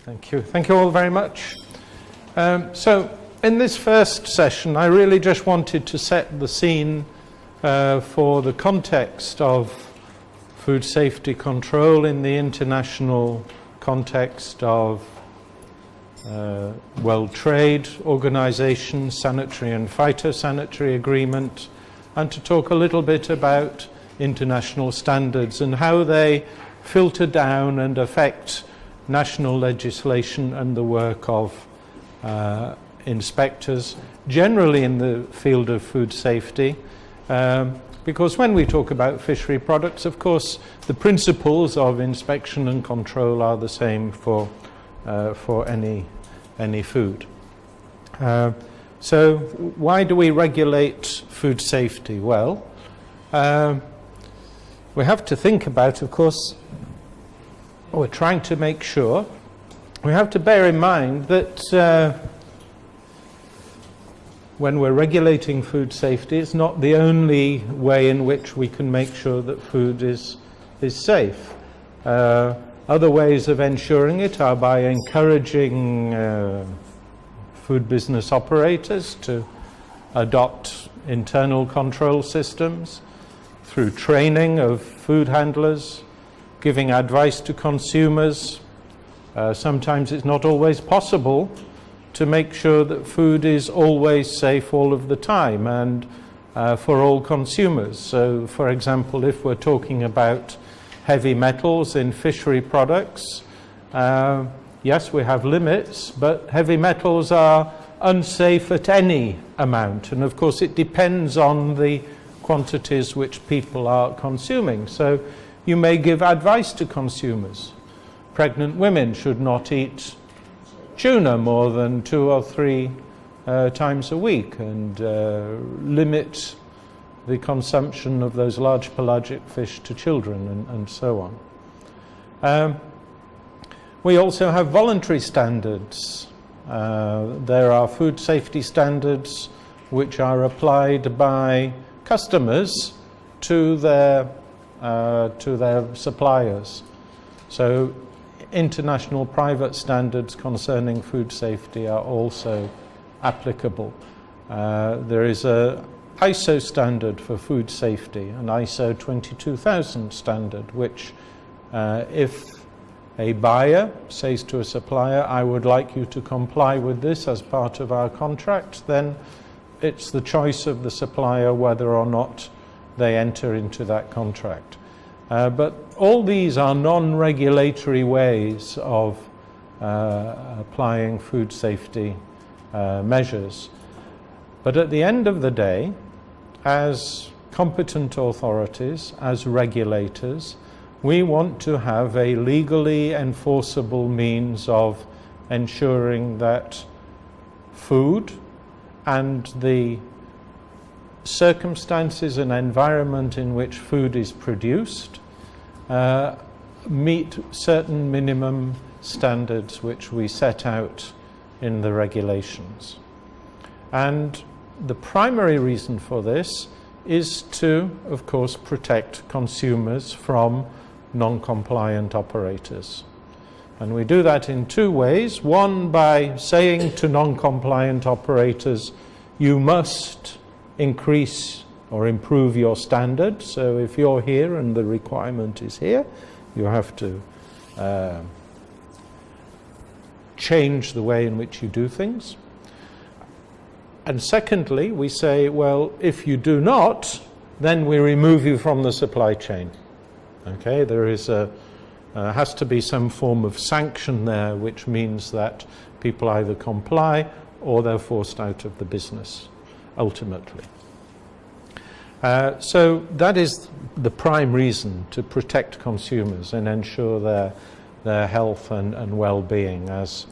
Thank you. Thank you all very much. So in this first session, I really just wanted to set the scene for the context of food safety control in the international context of World Trade Organization, Sanitary and Phytosanitary Agreement, and to talk a little bit about international standards and how they filter down and affect national legislation and the work of inspectors, generally in the field of food safety. Because when we talk about fishery products, of course, the principles of inspection and control are the same for any food. So why do we regulate food safety? Well, we have to think about, of course, we're trying to make sure, we have to bear in mind that when we're regulating food safety, it's not the only way in which we can make sure that food is safe. Other ways of ensuring it are by encouraging food business operators to adopt internal control systems, through training of food handlers, giving advice to consumers. Sometimes it's not always possible to make sure that food is always safe all of the time and for all consumers. So, for example, if we're talking about heavy metals in fishery products, yes, we have limits, but heavy metals are unsafe at any amount. And of course, it depends on the quantities which people are consuming. So you may give advice to consumers. Pregnant women should not eat tuna more than 2 or 3 times a week, and limit the consumption of those large pelagic fish to children, and so on. We also have voluntary standards. There are food safety standards which are applied by customers to their suppliers. So international private standards concerning food safety are also applicable. There is a ISO standard for food safety, an ISO 22000 standard, which if a buyer says to a supplier, I would like you to comply with this as part of our contract, then it's the choice of the supplier whether or not they enter into that contract. But all these are non-regulatory ways of applying food safety measures. But at the end of the day, as competent authorities, as regulators, we want to have a legally enforceable means of ensuring that food and the circumstances and environment in which food is produced meet certain minimum standards which we set out in the regulations. And the primary reason for this is to, of course, protect consumers from non-compliant operators. And we do that in 2 ways. One, by saying to non-compliant operators, you must increase or improve your standard. So if you're here and the requirement is here, you have to change the way in which you do things. And secondly, we say, well, if you do not, then we remove you from the supply chain. Okay, there is has to be some form of sanction there, which means that people either comply or they're forced out of the business, ultimately. So that is the prime reason, to protect consumers and ensure their health and well-being, as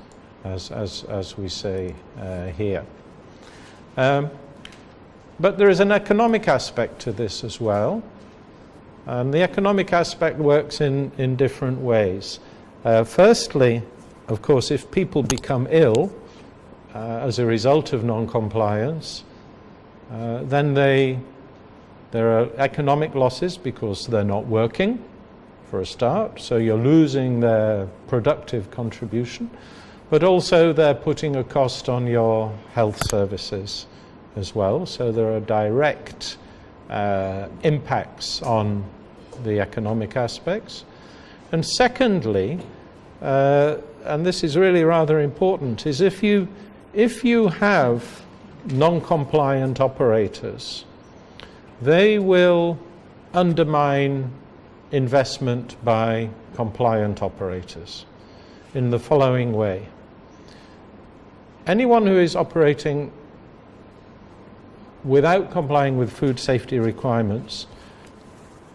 we say here. But there is an economic aspect to this as well. The economic aspect works in different ways. Firstly, of course, if people become ill as a result of non-compliance, then there are economic losses because they're not working for a start, so you're losing their productive contribution, but also they're putting a cost on your health services as well, so there are direct impacts on the economic aspects. And secondly, and this is really rather important, is if you have non-compliant operators, they will undermine investment by compliant operators in the following way. Anyone who is operating without complying with food safety requirements,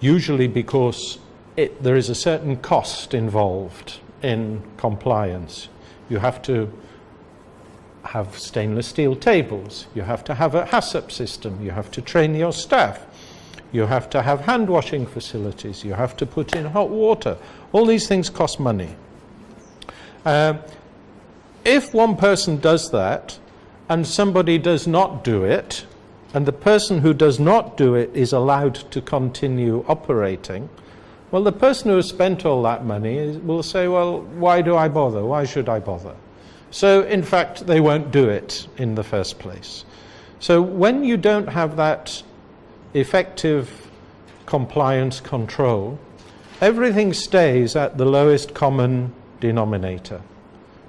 usually because there is a certain cost involved in compliance. You have to have stainless steel tables, you have to have a HACCP system, you have to train your staff, you have to have hand washing facilities, you have to put in hot water. All these things cost money. If one person does that and somebody does not do it, and the person who does not do it is allowed to continue operating, well, the person who has spent all that money will say, well, why do I bother? Why should I bother? So, in fact, they won't do it in the first place. So when you don't have that effective compliance control, everything stays at the lowest common denominator.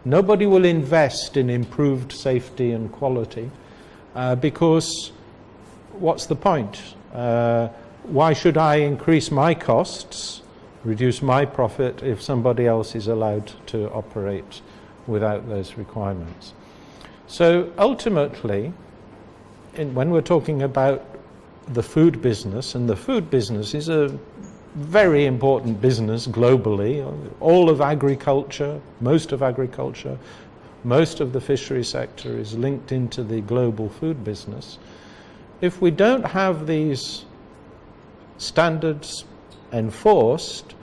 Nobody will invest in improved safety and quality because what's the point? Why should I increase my costs, reduce my profit, if somebody else is allowed to operate without those requirements? So ultimately, when we're talking about the food business, and the food business is a very important business globally, all of agriculture, most of the fishery sector is linked into the global food business. If we don't have these standards enforced,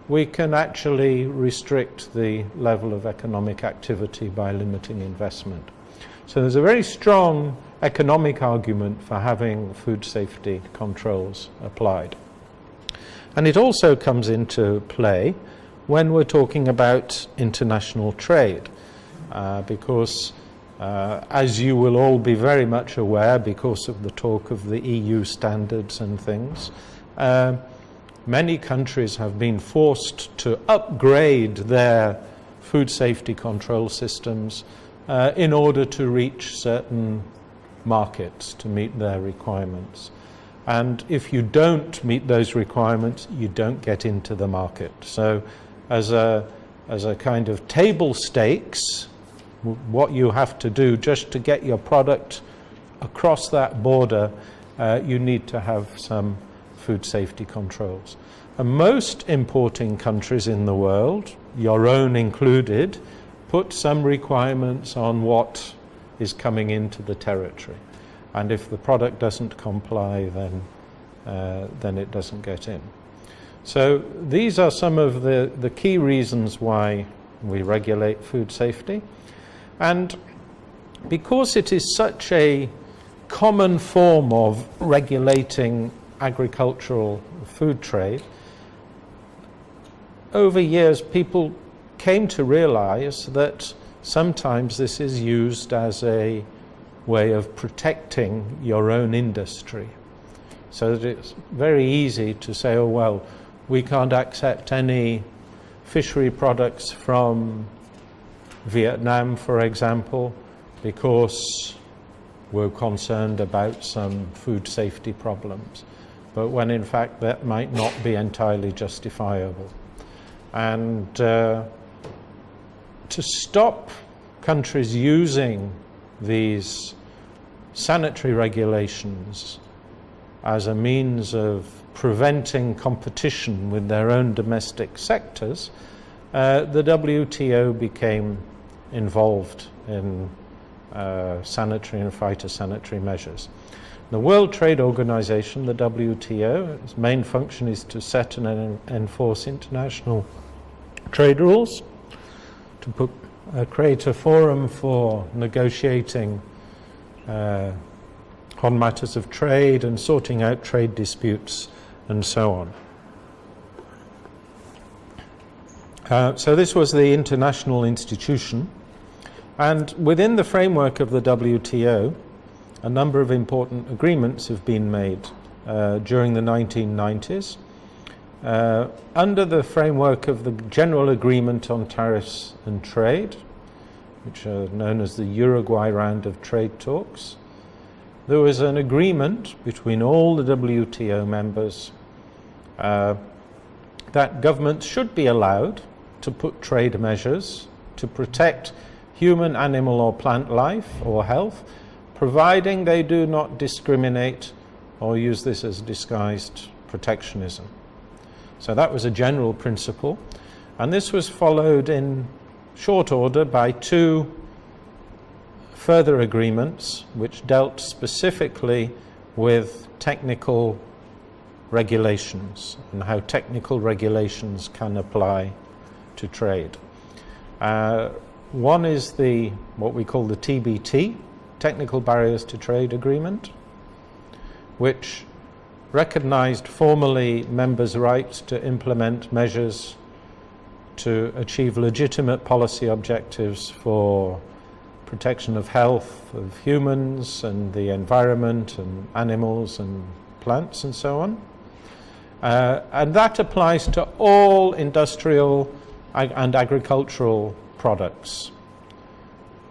we can actually restrict the level of economic activity by limiting investment. So there's a very strong economic argument for having food safety controls applied. And it also comes into play when we're talking about international trade, because as you will all be very much aware, because of the talk of the EU standards and things, many countries have been forced to upgrade their food safety control systems in order to reach certain markets to meet their requirements. And if you don't meet those requirements, you don't get into the market. So as a kind of table stakes, what you have to do just to get your product across that border, you need to have some food safety controls. And most importing countries in the world, your own included, put some requirements on what is coming into the territory. And if the product doesn't comply, then it doesn't get in. So these are some of the key reasons why we regulate food safety. And because it is such a common form of regulating agricultural food trade, over years people came to realize that sometimes this is used as a way of protecting your own industry. So that it's very easy to say, oh well, we can't accept any fishery products from Vietnam, for example, because we're concerned about some food safety problems. But when in fact that might not be entirely justifiable. And to stop countries using these sanitary regulations as a means of preventing competition with their own domestic sectors, the WTO became involved in sanitary and phytosanitary measures. The World Trade Organization, the WTO, its main function is to set and enforce international trade rules, to create a forum for negotiating on matters of trade and sorting out trade disputes and so on. So this was the international institution, and within the framework of the WTO, a number of important agreements have been made during the 1990s. Under the framework of the General Agreement on Tariffs and Trade, which are known as the Uruguay Round of Trade Talks, there was an agreement between all the WTO members that governments should be allowed to put trade measures to protect human, animal or plant life or health, providing they do not discriminate or use this as disguised protectionism. So that was a general principle, and this was followed in short order by two further agreements which dealt specifically with technical regulations and how technical regulations can apply to trade. One is what we call the TBT, Technical Barriers to Trade Agreement, which recognized formally members' rights to implement measures to achieve legitimate policy objectives for protection of health of humans and the environment and animals and plants and so on. And that applies to all industrial and agricultural products,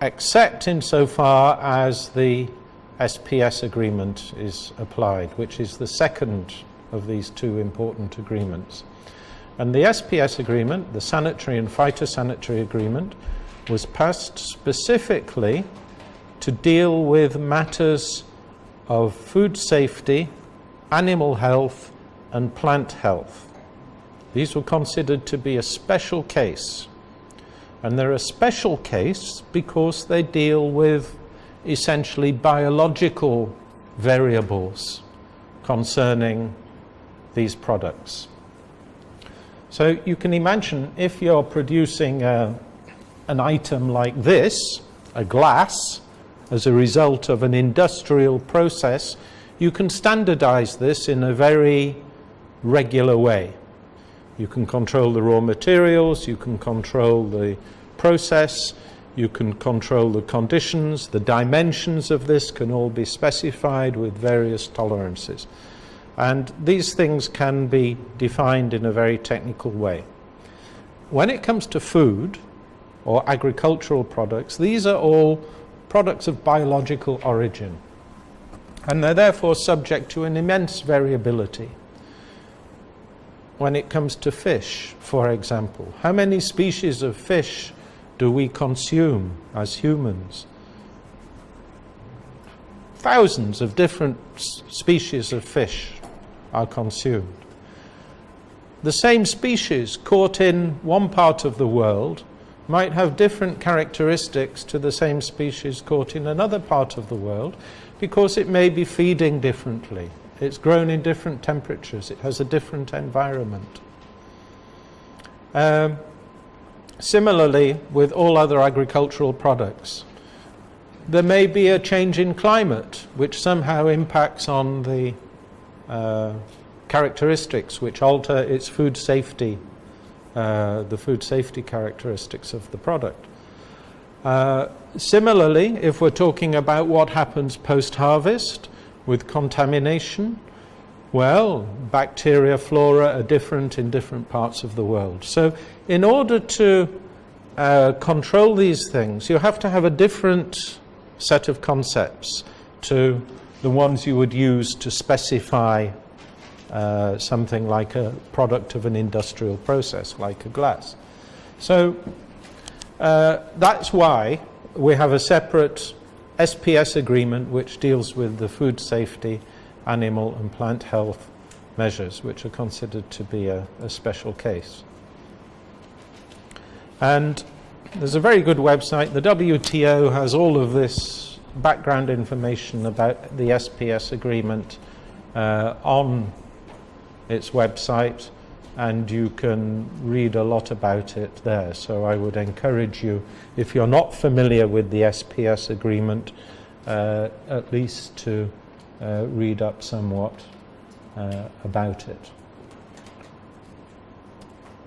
except insofar as the SPS agreement is applied, which is the second of these two important agreements. And the SPS agreement, the sanitary and phytosanitary agreement, was passed specifically to deal with matters of food safety, animal health, and plant health. These were considered to be a special case. And they're a special case because they deal with essentially biological variables concerning these products. So you can imagine if you're producing an item like this, a glass, as a result of an industrial process, you can standardize this in a very regular way. You can control the raw materials, you can control the process, you can control the conditions, the dimensions of this can all be specified with various tolerances. And these things can be defined in a very technical way. When it comes to food or agricultural products, these are all products of biological origin, and they're therefore subject to an immense variability. When it comes to fish, for example, how many species of fish do we consume as humans? Thousands of different species of fish are consumed. The same species caught in one part of the world might have different characteristics to the same species caught in another part of the world, because it may be feeding differently. It's grown in different temperatures. It has a different environment. Similarly, with all other agricultural products, there may be a change in climate which somehow impacts on the characteristics which alter its food safety, the food safety characteristics of the product. Similarly, if we're talking about what happens post-harvest with contamination, well, bacteria, flora are different in different parts of the world. So in order to control these things, you have to have a different set of concepts to the ones you would use to specify something like a product of an industrial process, like a glass. So that's why we have a separate SPS agreement which deals with the food safety, animal and plant health measures, which are considered to be a special case. And there's a very good website. The WTO has all of this background information about the SPS agreement on its website, and you can read a lot about it there. So I would encourage you, if you're not familiar with the SPS agreement, at least to read up somewhat about it.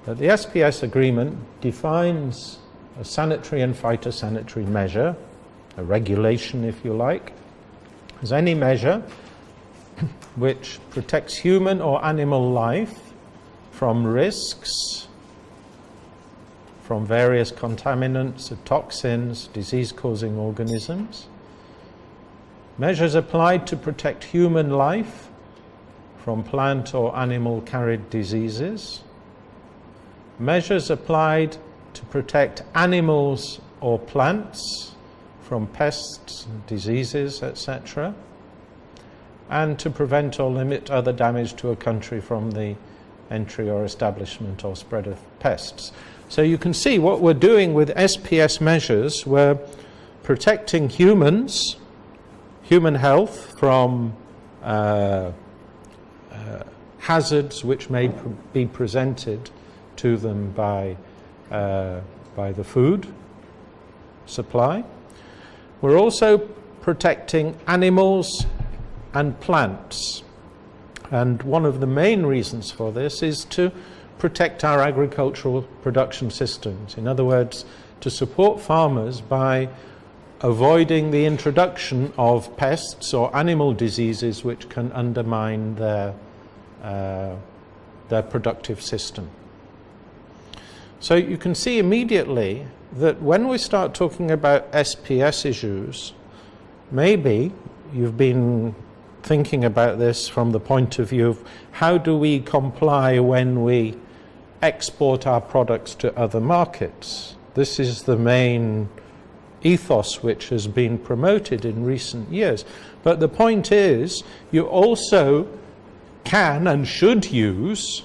that the SPS Agreement defines a sanitary and phytosanitary measure, a regulation if you like, as any measure which protects human or animal life from risks from various contaminants, toxins, disease-causing organisms. Measures applied to protect human life from plant or animal-carried diseases. Measures applied to protect animals or plants from pests, diseases, etc. And to prevent or limit other damage to a country from the entry or establishment or spread of pests. So you can see what we're doing with SPS measures. We're protecting humans, human health from hazards which may be presented to them by the food supply. We're also protecting animals and plants. And one of the main reasons for this is to protect our agricultural production systems. In other words, to support farmers by avoiding the introduction of pests or animal diseases which can undermine their productive system. So you can see immediately that when we start talking about SPS issues, maybe you've been thinking about this from the point of view of how do we comply when we export our products to other markets. This is the main ethos which has been promoted in recent years. But the point is, you also can and should use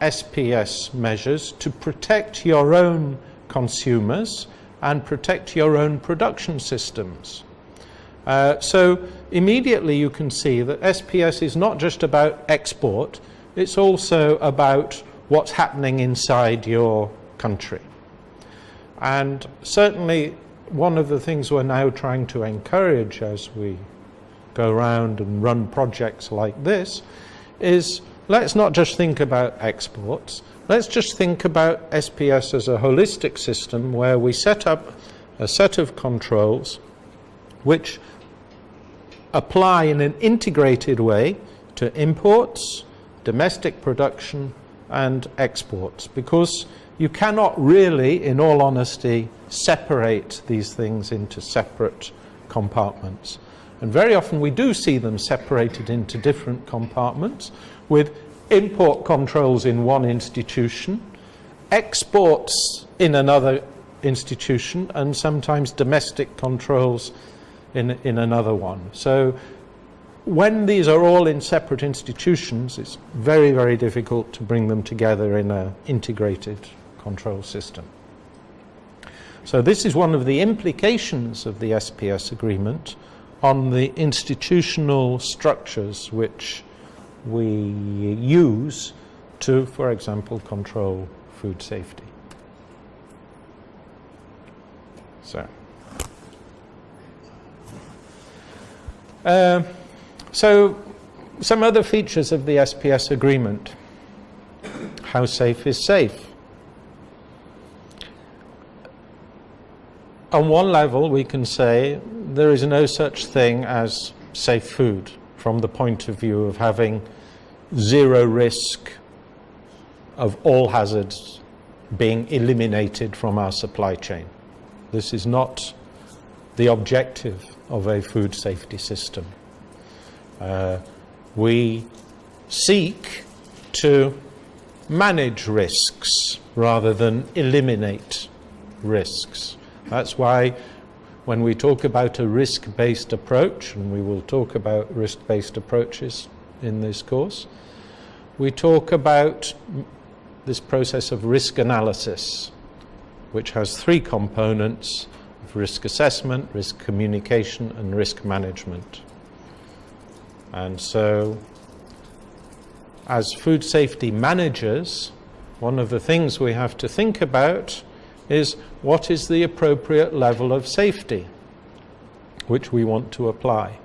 SPS measures to protect your own consumers and protect your own production systems. So immediately you can see that SPS is not just about export, it's also about what's happening inside your country. And certainly one of the things we're now trying to encourage as we go around and run projects like this is, let's not just think about exports, let's just think about SPS as a holistic system where we set up a set of controls which apply in an integrated way to imports, domestic production and exports, because you cannot really, in all honesty, separate these things into separate compartments. And very often we do see them separated into different compartments, with import controls in one institution, exports in another institution, and sometimes domestic controls in another one. So when these are all in separate institutions, it's very, very difficult to bring them together in an integrated control system. So this is one of the implications of the SPS agreement on the institutional structures which we use to, for example, control food safety. So some other features of the SPS agreement. How safe is safe? On one level, we can say there is no such thing as safe food from the point of view of having zero risk of all hazards being eliminated from our supply chain. This is not the objective of a food safety system. We seek to manage risks rather than eliminate risks. That's why when we talk about a risk-based approach, and we will talk about risk-based approaches in this course, we talk about this process of risk analysis, which has three components of risk assessment, risk communication, and risk management. And so, as food safety managers, one of the things we have to think about is what is the appropriate level of safety which we want to apply.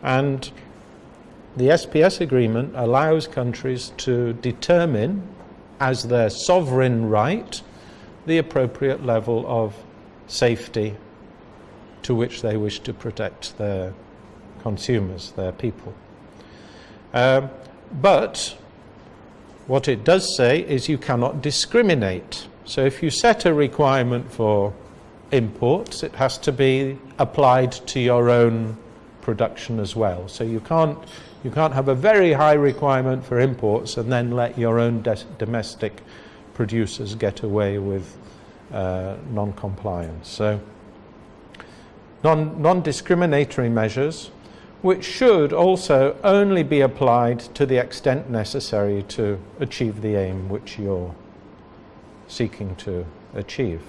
And the SPS agreement allows countries to determine as their sovereign right, the appropriate level of safety to which they wish to protect their consumers, their people. But what it does say is you cannot discriminate. So if you set a requirement for imports, it has to be applied to your own production as well. So you can't have a very high requirement for imports and then let your own domestic producers get away with non-compliance. So non-discriminatory measures, which should also only be applied to the extent necessary to achieve the aim which you're seeking to achieve.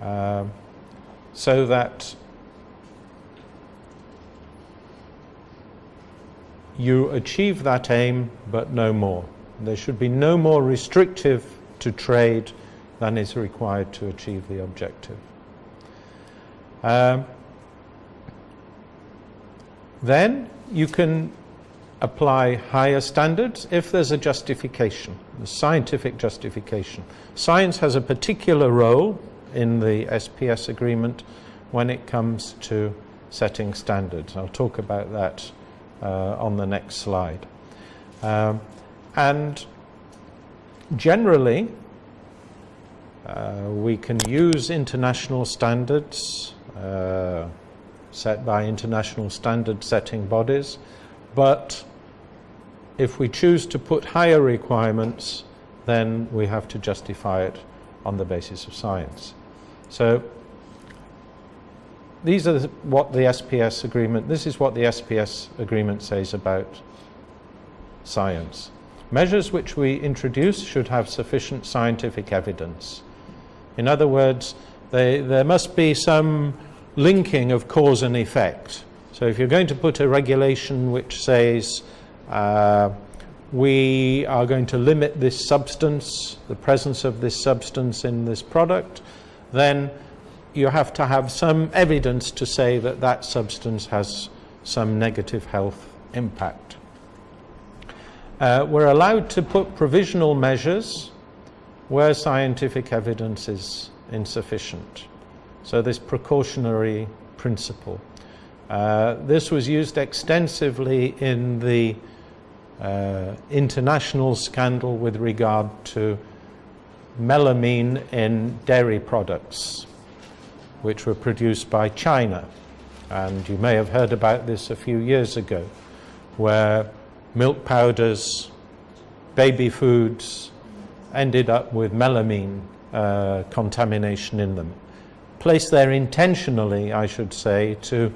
So that you achieve that aim, but no more. There should be no more restrictive to trade than is required to achieve the objective. Then you can apply higher standards if there's a justification, a scientific justification. Science has a particular role in the SPS agreement when it comes to setting standards. I'll talk about that on the next slide. And generally, we can use international standards set by international standard setting bodies, but if we choose to put higher requirements, then we have to justify it on the basis of science. So these are what the SPS agreement, this is what the SPS agreement says about science. Measures which we introduce should have sufficient scientific evidence. In other words, there must be some linking of cause and effect. So if you're going to put a regulation which says we are going to limit this substance, the presence of this substance in this product, then you have to have some evidence to say that that substance has some negative health impact. We're allowed to put provisional measures where scientific evidence is insufficient. So this precautionary principle. This was used extensively in the international scandal with regard to melamine in dairy products, which were produced by China. And you may have heard about this a few years ago, where milk powders, baby foods ended up with melamine contamination in them. Placed there intentionally, I should say, to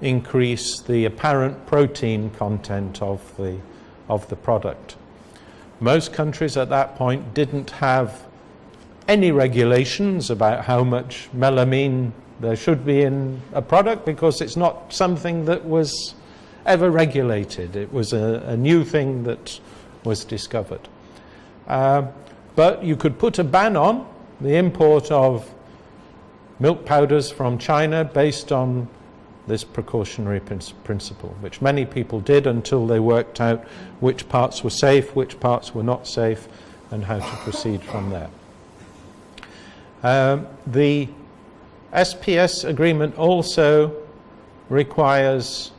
increase the apparent protein content of the product. Most countries at that point didn't have any regulations about how much melamine there should be in a product, because it's not something that was ever regulated. It was a new thing that was discovered. But you could put a ban on the import of milk powders from China based on this precautionary principle, which many people did until they worked out which parts were safe, which parts were not safe, and how to proceed from there. The SPS agreement also requires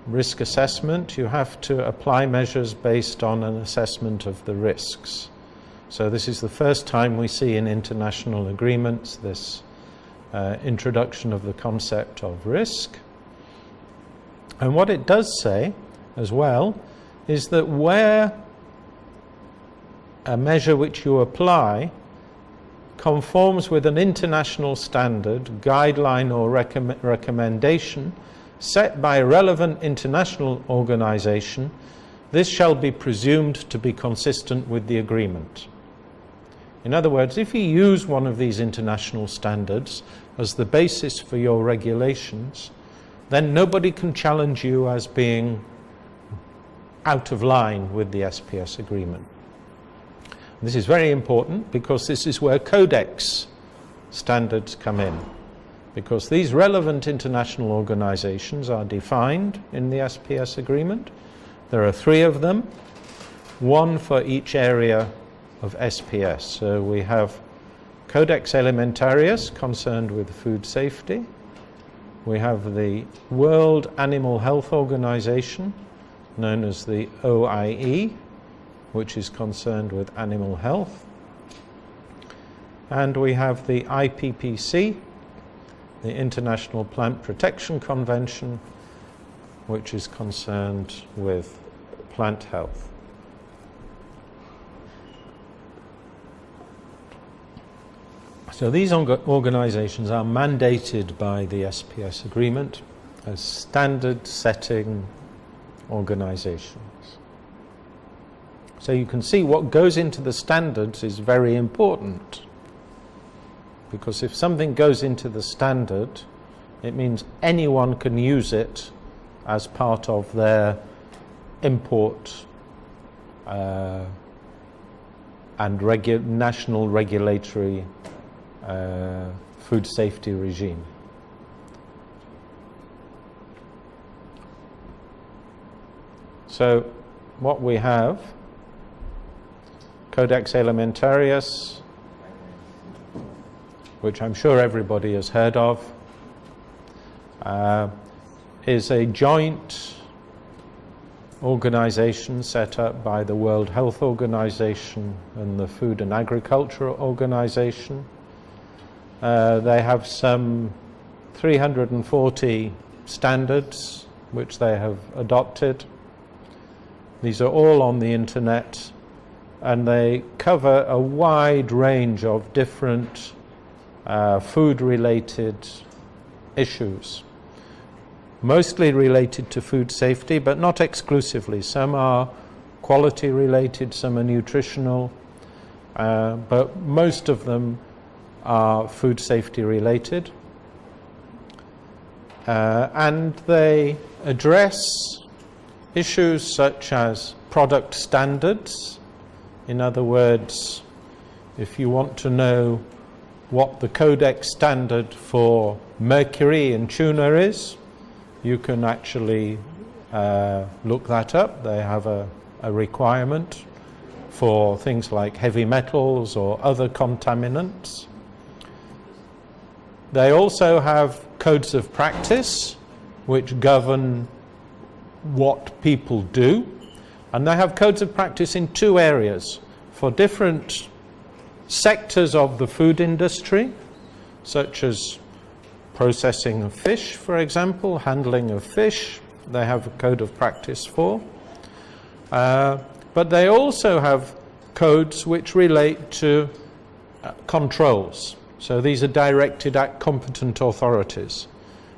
risk assessment. You have to apply measures based on an assessment of the risks. So this is the first time we see in international agreements this introduction of the concept of risk. And what it does say as well is that where a measure which you apply conforms with an international standard, guideline or recommendation set by a relevant international organization, this shall be presumed to be consistent with the agreement. In other words, if you use one of these international standards as the basis for your regulations, then nobody can challenge you as being out of line with the SPS agreement. This is very important because this is where codex standards come in, because these relevant international organizations are defined in the SPS agreement. There are 3 of them. one for each area of SPS. So we have Codex Alimentarius, concerned with food safety. We have the World Animal Health Organization, known as the OIE, which is concerned with animal health. And we have the IPPC, the International Plant Protection Convention, which is concerned with plant health. So these organizations are mandated by the SPS Agreement as standard-setting organizations. So you can see what goes into the standards is very important, because if something goes into the standard, it means anyone can use it as part of their import and national regulatory food safety regime. So what we have, Codex Alimentarius, which I'm sure everybody has heard of, is a joint organization set up by the World Health Organization and the Food and Agriculture Organization. They have some 340 standards which they have adopted. These are all on the internet, and they cover a wide range of different food-related issues, mostly related to food safety, but not exclusively. Some are quality-related, some are nutritional, but most of them are food safety-related. And they address issues such as product standards. In other words, if you want to know what the Codex standard for mercury in tuna is, you can actually look that up. They have a requirement for things like heavy metals or other contaminants. They also have codes of practice which govern what people do, and they have codes of practice in two areas for different sectors of the food industry, such as processing of fish, for example, handling of fish. They have a code of practice for. But they also have codes which relate to controls. So these are directed at competent authorities.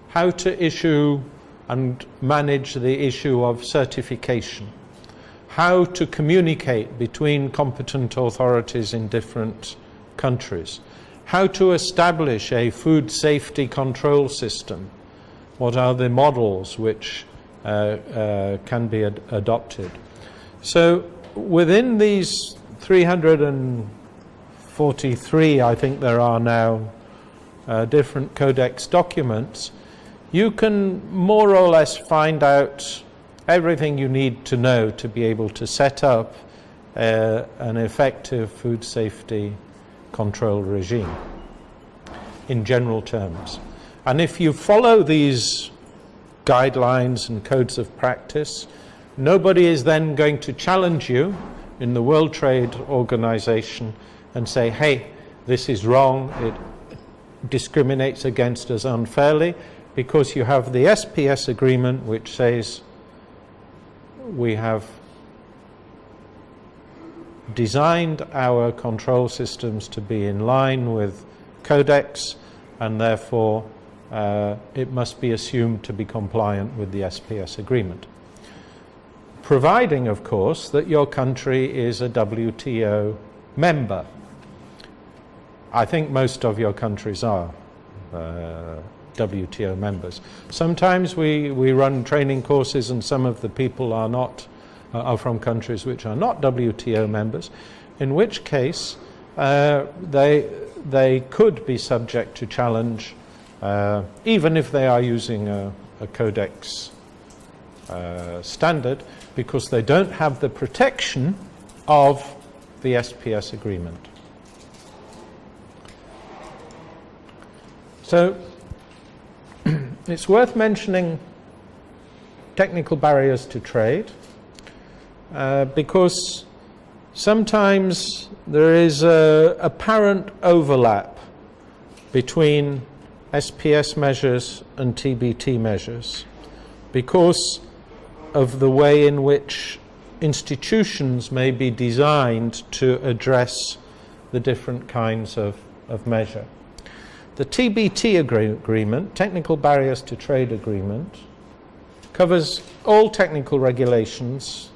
How to issue and manage the issue of certification. How to communicate between competent authorities in different countries. How to establish a food safety control system. What are the models which can be adopted? So within these 343, I think there are now, different codex documents, you can more or less find out everything you need to know to be able to set up an effective food safety control regime in general terms. And if you follow these guidelines and codes of practice, nobody is then going to challenge you in the World Trade Organization and say, hey, this is wrong, it discriminates against us unfairly, because you have the SPS agreement which says we have designed our control systems to be in line with Codex, and therefore it must be assumed to be compliant with the SPS agreement. Providing, of course, that your country is a WTO member. I think most of your countries are WTO members. Sometimes we run training courses and some of the people are not are from countries which are not WTO members, in which case they could be subject to challenge even if they are using a Codex standard, because they don't have the protection of the SPS Agreement. So it's worth mentioning technical barriers to trade because sometimes there is an apparent overlap between SPS measures and TBT measures because of the way in which institutions may be designed to address the different kinds of measure. The TBT agreement, Technical Barriers to Trade Agreement, covers all technical regulations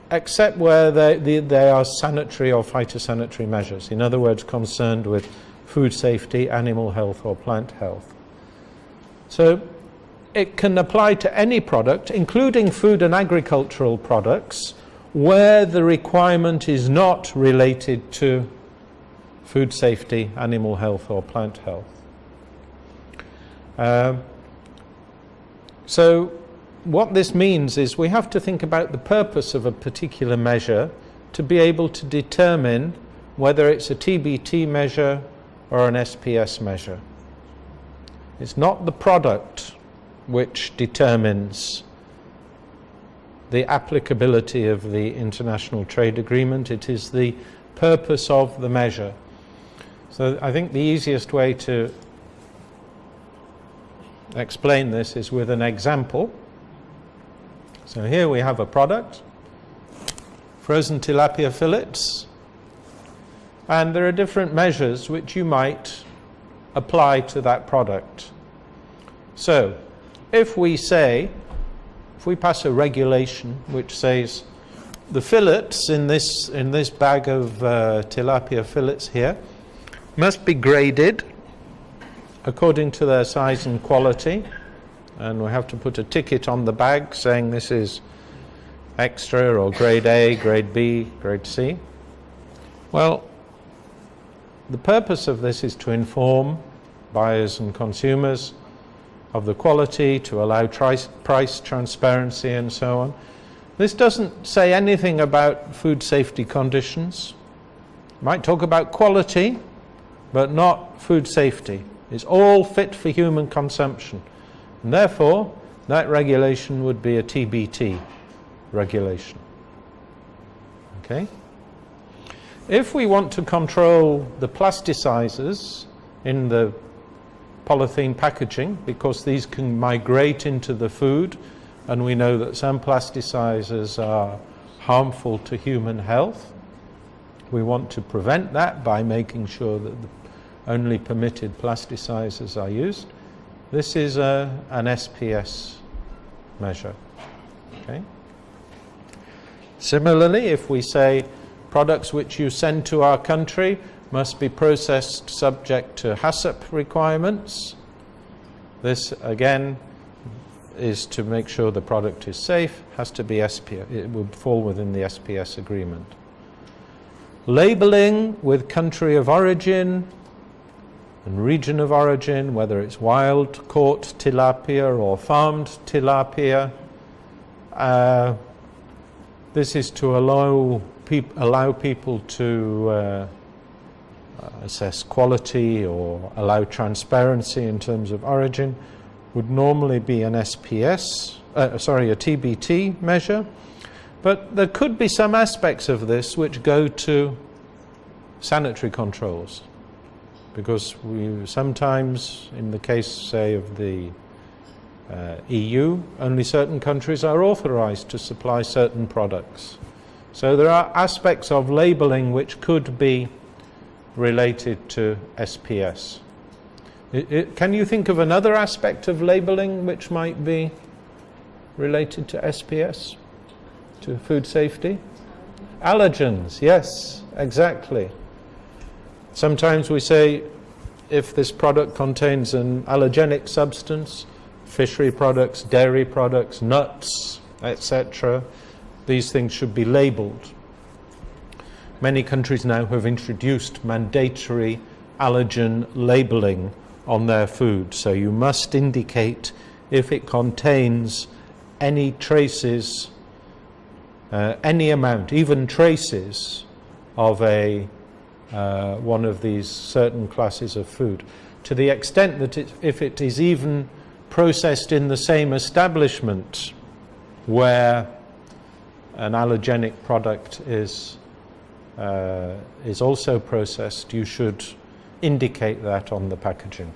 except where they are sanitary or phytosanitary measures, in other words, concerned with food safety, animal health or plant health. So it can apply to any product, including food and agricultural products, where the requirement is not related to food safety, animal health or plant health. So what this means is we have to think about the purpose of a particular measure to be able to determine whether it's a TBT measure or an SPS measure. It's not the product which determines the applicability of the International Trade Agreement, it is the purpose of the measure. So I think the easiest way to explain this is with an example. So here we have a product, frozen tilapia fillets, and there are different measures which you might apply to that product. So if we pass a regulation which says the fillets in this bag of tilapia fillets here must be graded according to their size and quality, and we have to put a ticket on the bag saying this is extra or grade A, grade B, grade C. Well, the purpose of this is to inform buyers and consumers of the quality, to allow price transparency and so on. This doesn't say anything about food safety conditions. It might talk about quality, but not food safety. It's all fit for human consumption. And therefore, that regulation would be a TBT regulation. Okay? If we want to control the plasticizers in the polythene packaging, because these can migrate into the food, and we know that some plasticizers are harmful to human health, we want to prevent that by making sure that the only permitted plasticizers are used. This is an SPS measure. Okay? Similarly, if we say products which you send to our country must be processed subject to HACCP requirements, this again is to make sure the product is safe, has to be SPS, it would fall within the SPS agreement. Labeling with country of origin and region of origin, whether it's wild caught tilapia or farmed tilapia. This is to allow people to assess quality or allow transparency in terms of origin. Would normally be an SPS, a TBT measure, but there could be some aspects of this which go to sanitary controls, because we sometimes, in the case, say, of the EU, only certain countries are authorized to supply certain products. So there are aspects of labeling which could be related to SPS. Can you think of another aspect of labeling which might be related to SPS, to food safety? Allergens, yes, exactly. Sometimes we say if this product contains an allergenic substance, fishery products, dairy products, nuts, etc., these things should be labelled. Many countries now have introduced mandatory allergen labelling on their food, so you must indicate if it contains any traces any amount, even traces of one of these certain classes of food, to the extent that if it is even processed in the same establishment where an allergenic product is also processed, you should indicate that on the packaging.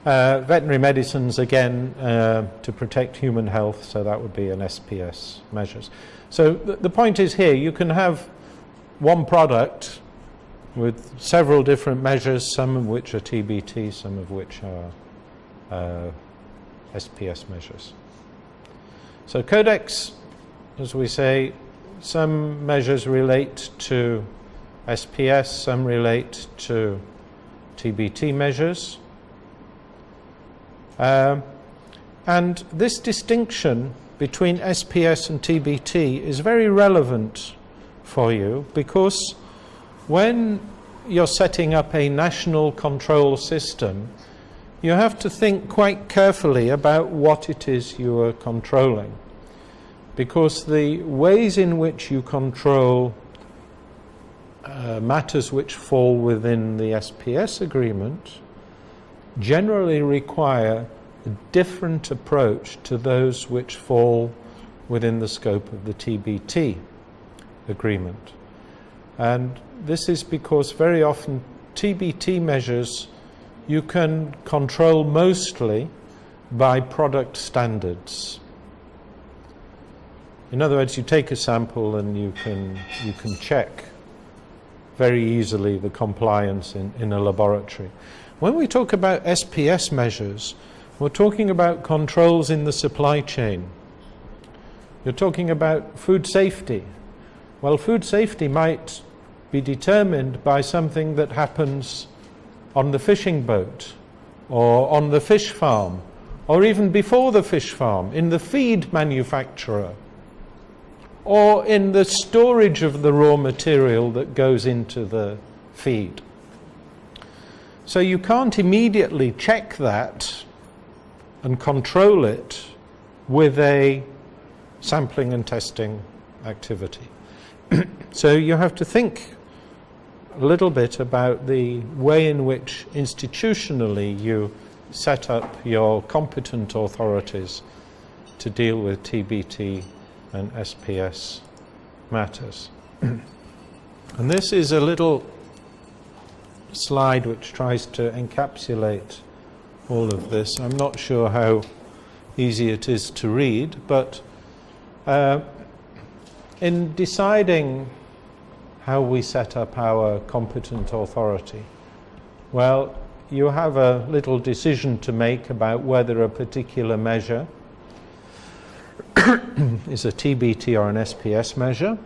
Veterinary medicines, again, to protect human health, so that would be an SPS measures. So the point is here, you can have one product with several different measures, some of which are TBT, some of which are SPS measures. So Codex, as we say, some measures relate to SPS, some relate to TBT measures. And this distinction between SPS and TBT is very relevant for you, because when you're setting up a national control system, you have to think quite carefully about what it is you are controlling, because the ways in which you control matters which fall within the SPS agreement generally require a different approach to those which fall within the scope of the TBT agreement. And this is because very often TBT measures you can control mostly by product standards. In other words, you take a sample and you can check very easily the compliance in a laboratory. When we talk about SPS measures, we're talking about controls in the supply chain. You're talking about food safety. Well, food safety might be determined by something that happens on the fishing boat, or on the fish farm, or even before the fish farm, in the feed manufacturer, or in the storage of the raw material that goes into the feed. So you can't immediately check that and control it with a sampling and testing activity. So you have to think a little bit about the way in which institutionally you set up your competent authorities to deal with TBT and SPS matters. And this is a little slide which tries to encapsulate all of this. I'm not sure how easy it is to read, but in deciding how we set up our competent authority, well, you have a little decision to make about whether a particular measure is a TBT or an SPS measure.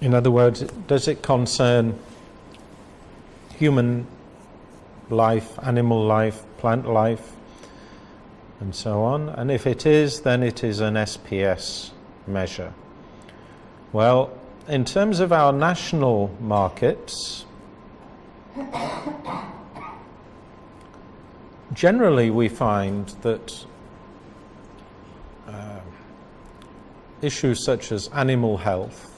In other words, does it concern human life, animal life, plant life, and so on? And if it is, then it is an SPS measure. Well, in terms of our national markets, generally we find that issues such as animal health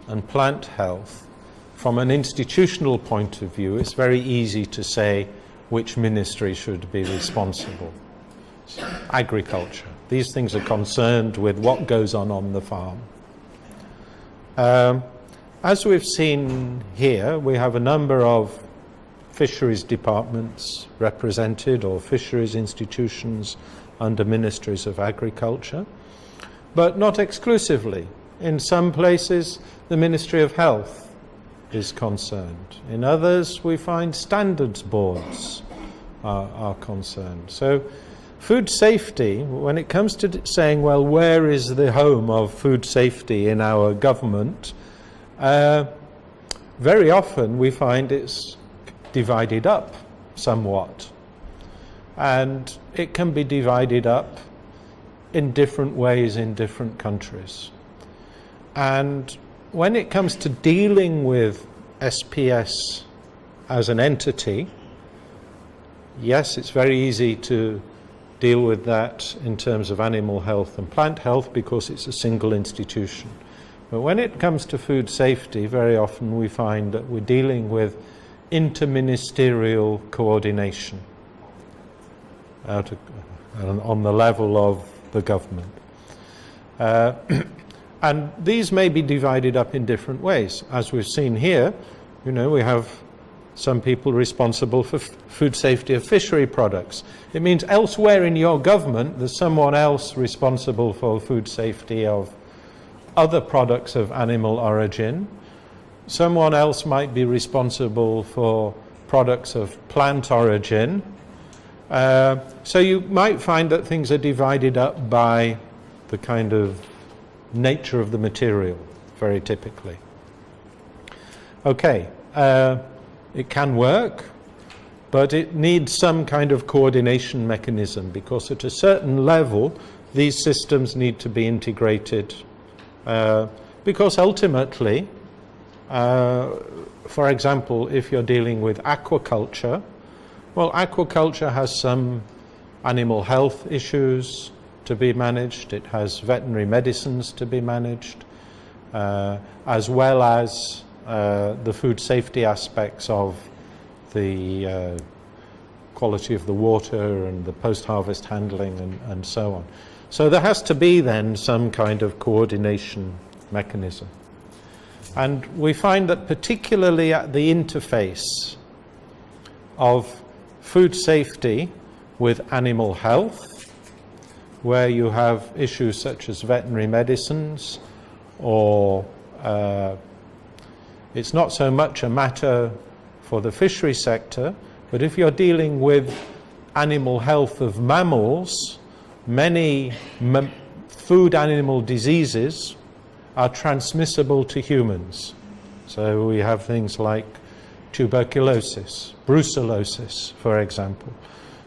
and plant health, from an institutional point of view, it's very easy to say which ministry should be responsible. Agriculture. These things are concerned with what goes on the farm. As we've seen here, we have a number of fisheries departments represented, or fisheries institutions under ministries of agriculture, but not exclusively. In some places, the Ministry of Health is concerned. In others, we find standards boards are concerned. So food safety, when it comes to saying, well, where is the home of food safety in our government, very often we find it's divided up somewhat. And it can be divided up in different ways in different countries. And when it comes to dealing with SPS as an entity, yes, it's very easy to deal with that in terms of animal health and plant health because it's a single institution. But when it comes to food safety, very often we find that we're dealing with interministerial coordination on the level of the government. And these may be divided up in different ways. As we've seen here, we have some people responsible for food safety of fishery products. It means elsewhere in your government there's someone else responsible for food safety of other products of animal origin. Someone else might be responsible for products of plant origin. So you might find that things are divided up by the kind of nature of the material, very typically. Okay, it can work, but it needs some kind of coordination mechanism because at a certain level these systems need to be integrated because ultimately, for example, if you're dealing with aquaculture, well, aquaculture has some animal health issues to be managed, it has veterinary medicines to be managed, as well as the food safety aspects of the quality of the water and the post-harvest handling and so on. So there has to be then some kind of coordination mechanism. And we find that particularly at the interface of food safety with animal health, where you have issues such as veterinary medicines, or it's not so much a matter for the fishery sector, but if you're dealing with animal health of mammals, many food animal diseases are transmissible to humans. So we have things like tuberculosis, brucellosis, for example.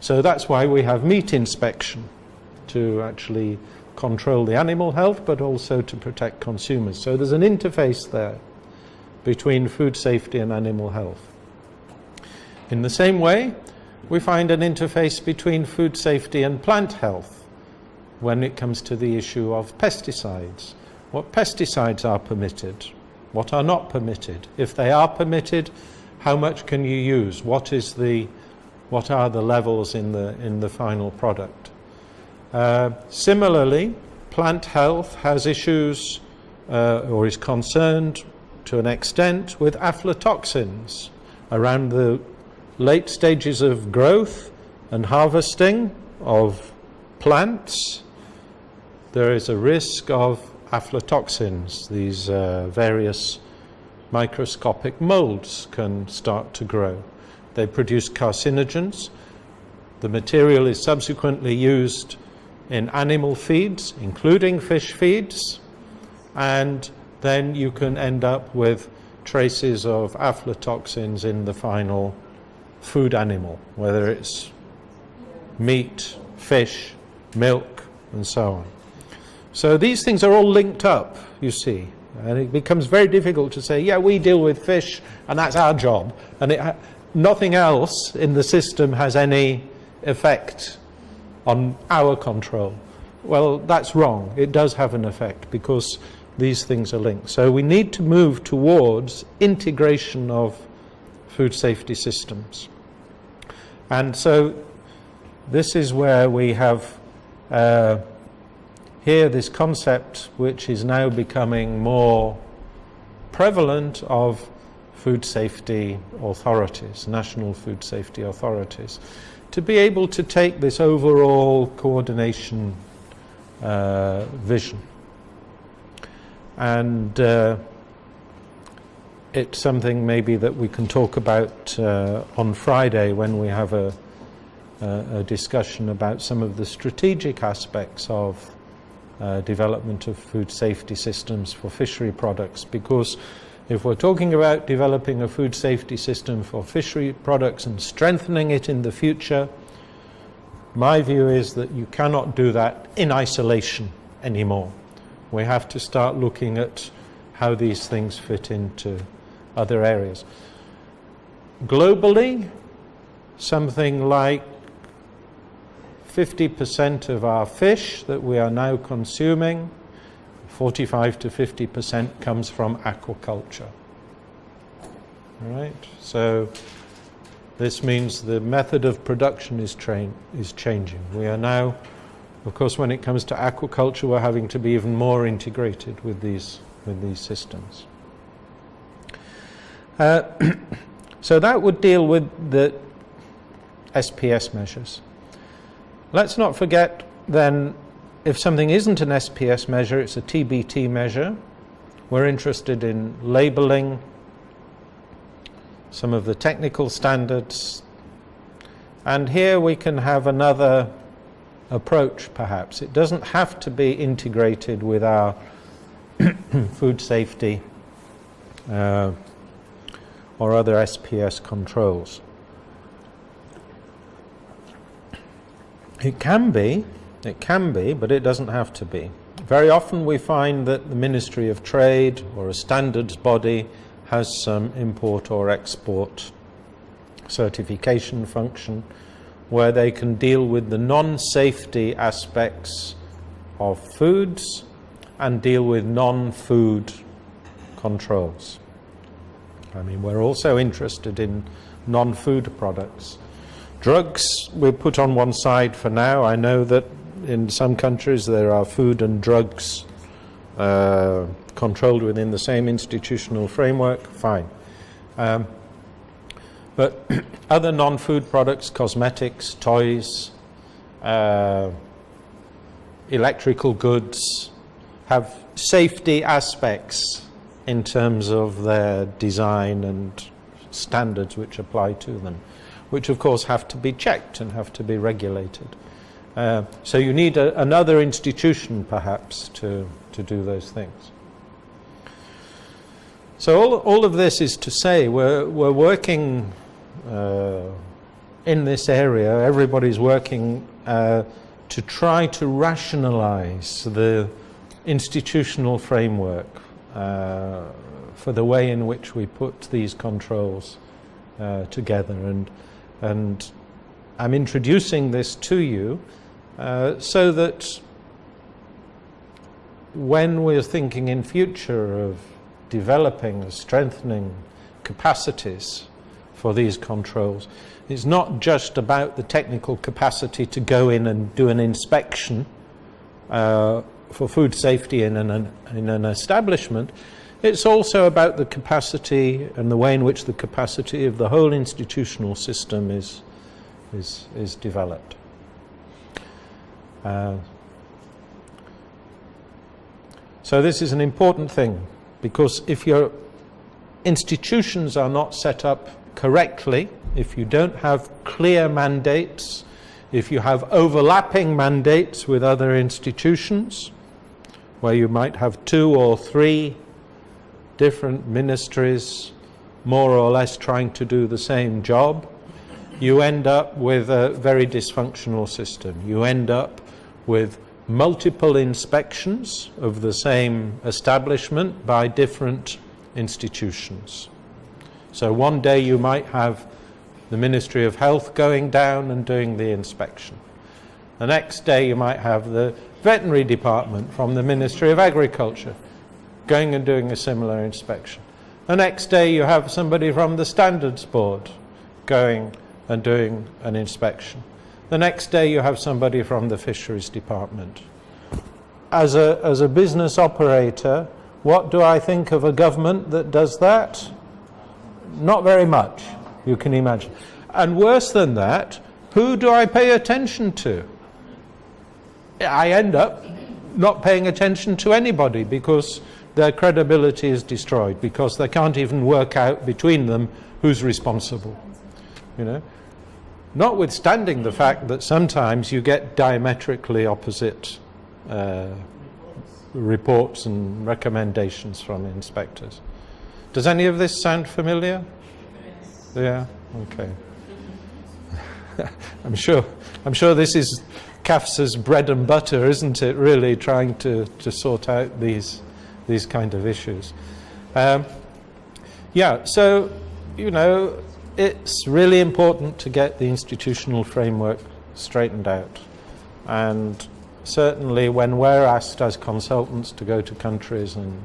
So that's why we have meat inspection, to actually control the animal health, but also to protect consumers. So there's an interface there between food safety and animal health. In the same way, we find an interface between food safety and plant health when it comes to the issue of pesticides. What pesticides are permitted? What are not permitted? If they are permitted, how much can you use? What are the levels in the final product? Similarly, plant health has issues or is concerned to an extent with aflatoxins around the late stages of growth and harvesting of plants. There is a risk of aflatoxins. These various microscopic molds can start to grow. They produce carcinogens. The material is subsequently used in animal feeds, including fish feeds, and then you can end up with traces of aflatoxins in the final food animal, whether it's meat, fish, milk, and so on. So these things are all linked up, you see, and it becomes very difficult to say, yeah, we deal with fish and that's our job, and nothing else in the system has any effect on our control. Well, that's wrong. It does have an effect because these things are linked. So we need to move towards integration of food safety systems. And so this is where we have here this concept which is now becoming more prevalent of food safety authorities, national food safety authorities, to be able to take this overall coordination vision. And it's something maybe that we can talk about on Friday when we have a discussion about some of the strategic aspects of development of food safety systems for fishery products, because if we're talking about developing a food safety system for fishery products and strengthening it in the future, my view is that you cannot do that in isolation anymore. We have to start looking at how these things fit into other areas. Globally, something like 50% of our fish that we are now consuming, 45 to 50% comes from aquaculture. Right? So this means the method of production is changing. We are now, of course, when it comes to aquaculture, we're having to be even more integrated with these systems. So that would deal with the SPS measures. Let's not forget then, if something isn't an SPS measure, it's a TBT measure. We're interested in labelling, some of the technical standards, and here we can have another approach perhaps. It doesn't have to be integrated with our food safety or other SPS controls. It can be, but it doesn't have to be. Very often we find that the Ministry of Trade or a standards body has some import or export certification function where they can deal with the non-safety aspects of foods and deal with non-food controls. I mean, we're also interested in non-food products. Drugs we put on one side for now. I know that in some countries there are food and drugs controlled within the same institutional framework, fine. But other non-food products, cosmetics, toys, electrical goods, have safety aspects in terms of their design and standards which apply to them, which of course have to be checked and have to be regulated. So you need another institution perhaps to do those things. So all of this is to say we're working in this area. Everybody's working to try to rationalize the institutional framework for the way in which we put these controls together, and I'm introducing this to you so that when we're thinking in future of developing and strengthening capacities for these controls, it's not just about the technical capacity to go in and do an inspection for food safety in an establishment. It's also about the capacity and the way in which the capacity of the whole institutional system is developed. So this is an important thing, because if your institutions are not set up correctly, if you don't have clear mandates, if you have overlapping mandates with other institutions, where you might have 2 or 3 different ministries more or less trying to do the same job, you end up with a very dysfunctional system. You end up with multiple inspections of the same establishment by different institutions. So one day you might have the Ministry of Health going down and doing the inspection. The next day you might have the Veterinary Department from the Ministry of Agriculture going and doing a similar inspection. The next day you have somebody from the Standards Board going and doing an inspection. The next day you have somebody from the Fisheries Department. As a business operator, what do I think of a government that does that? Not very much, you can imagine. And worse than that, who do I pay attention to? I end up not paying attention to anybody because their credibility is destroyed, because they can't even work out between them who's responsible. You know? Notwithstanding the fact that sometimes you get diametrically opposite reports and recommendations from inspectors. Does any of this sound familiar? Yeah, okay. I'm sure this is CAFSA's bread and butter, isn't it, really, trying to sort out these kind of issues. Yeah, so, you know, it's really important to get the institutional framework straightened out. And certainly when we're asked as consultants to go to countries and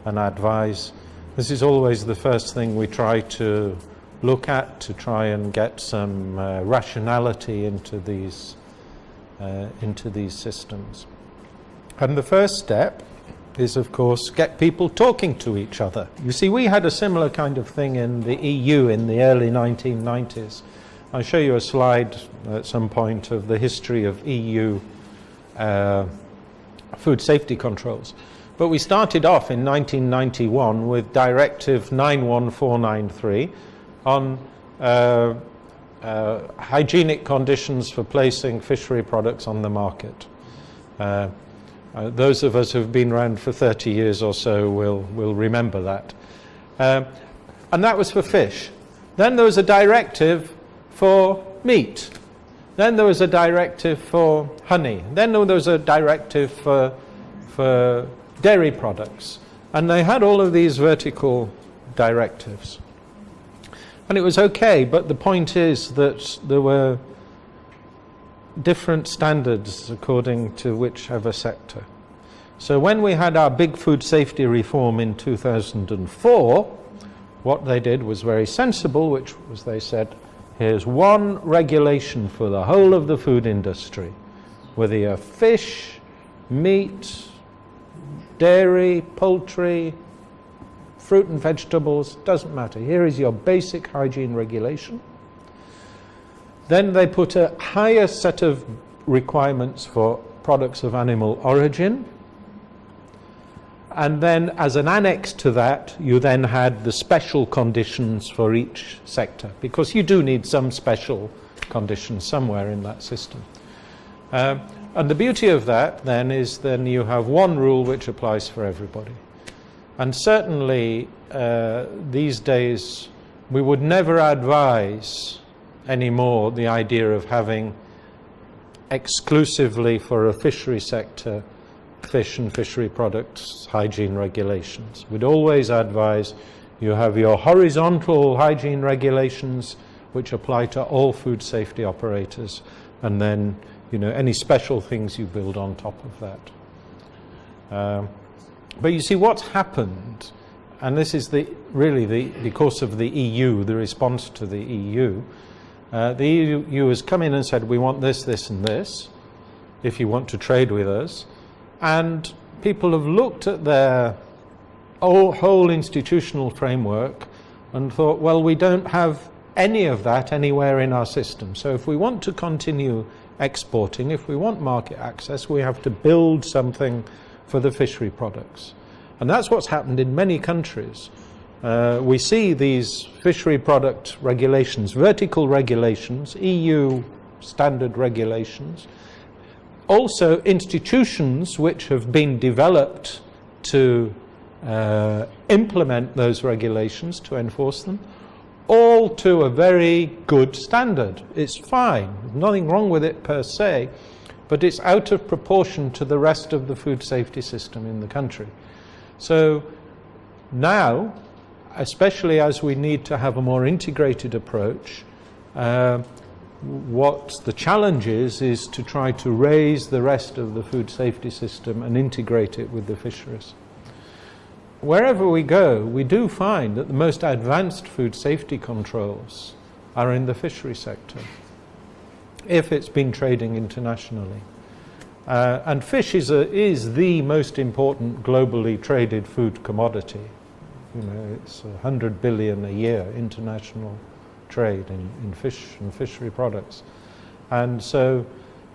advise, this is always the first thing we try to look at, to try and get some rationality into these systems. And the first step is, of course, get people talking to each other. You see, we had a similar kind of thing in the EU in the early 1990s. I'll show you a slide at some point of the history of EU food safety controls. But we started off in 1991 with Directive 91493 on hygienic conditions for placing fishery products on the market. Those of us who've been around for 30 years or so will remember that. And that was for fish. Then there was a directive for meat. Then there was a directive for honey. Then there was a directive for dairy products. And they had all of these vertical directives. And it was okay, but the point is that there were different standards according to whichever sector. So when we had our big food safety reform in 2004, what they did was very sensible, which was they said, here's one regulation for the whole of the food industry, whether you're fish, meat, dairy, poultry, fruit and vegetables, doesn't matter. Here is your basic hygiene regulation. Then they put a higher set of requirements for products of animal origin. And then as an annex to that, you then had the special conditions for each sector, because you do need some special conditions somewhere in that system. And the beauty of that then is then you have one rule which applies for everybody. And certainly these days we would never advise anymore the idea of having exclusively for a fishery sector fish and fishery products hygiene regulations. We'd always advise you have your horizontal hygiene regulations which apply to all food safety operators, and then any special things you build on top of that. But you see what's happened, and this is because of the EU, the response to the EU. The EU has come in and said, we want this, this and this, if you want to trade with us. And people have looked at their whole institutional framework and thought, well, we don't have any of that anywhere in our system. So if we want to continue exporting, if we want market access, we have to build something for the fishery products. And that's what's happened in many countries. We see these fishery product regulations, vertical regulations, EU standard regulations, also institutions which have been developed to implement those regulations, to enforce them, all to a very good standard. It's fine, nothing wrong with it per se, but it's out of proportion to the rest of the food safety system in the country. So now, especially as we need to have a more integrated approach, what the challenge is to try to raise the rest of the food safety system and integrate it with the fisheries. Wherever we go, we do find that the most advanced food safety controls are in the fishery sector, if it's been trading internationally. And fish is the most important globally traded food commodity. It's 100 billion a year international trade in fish and fishery products. And so,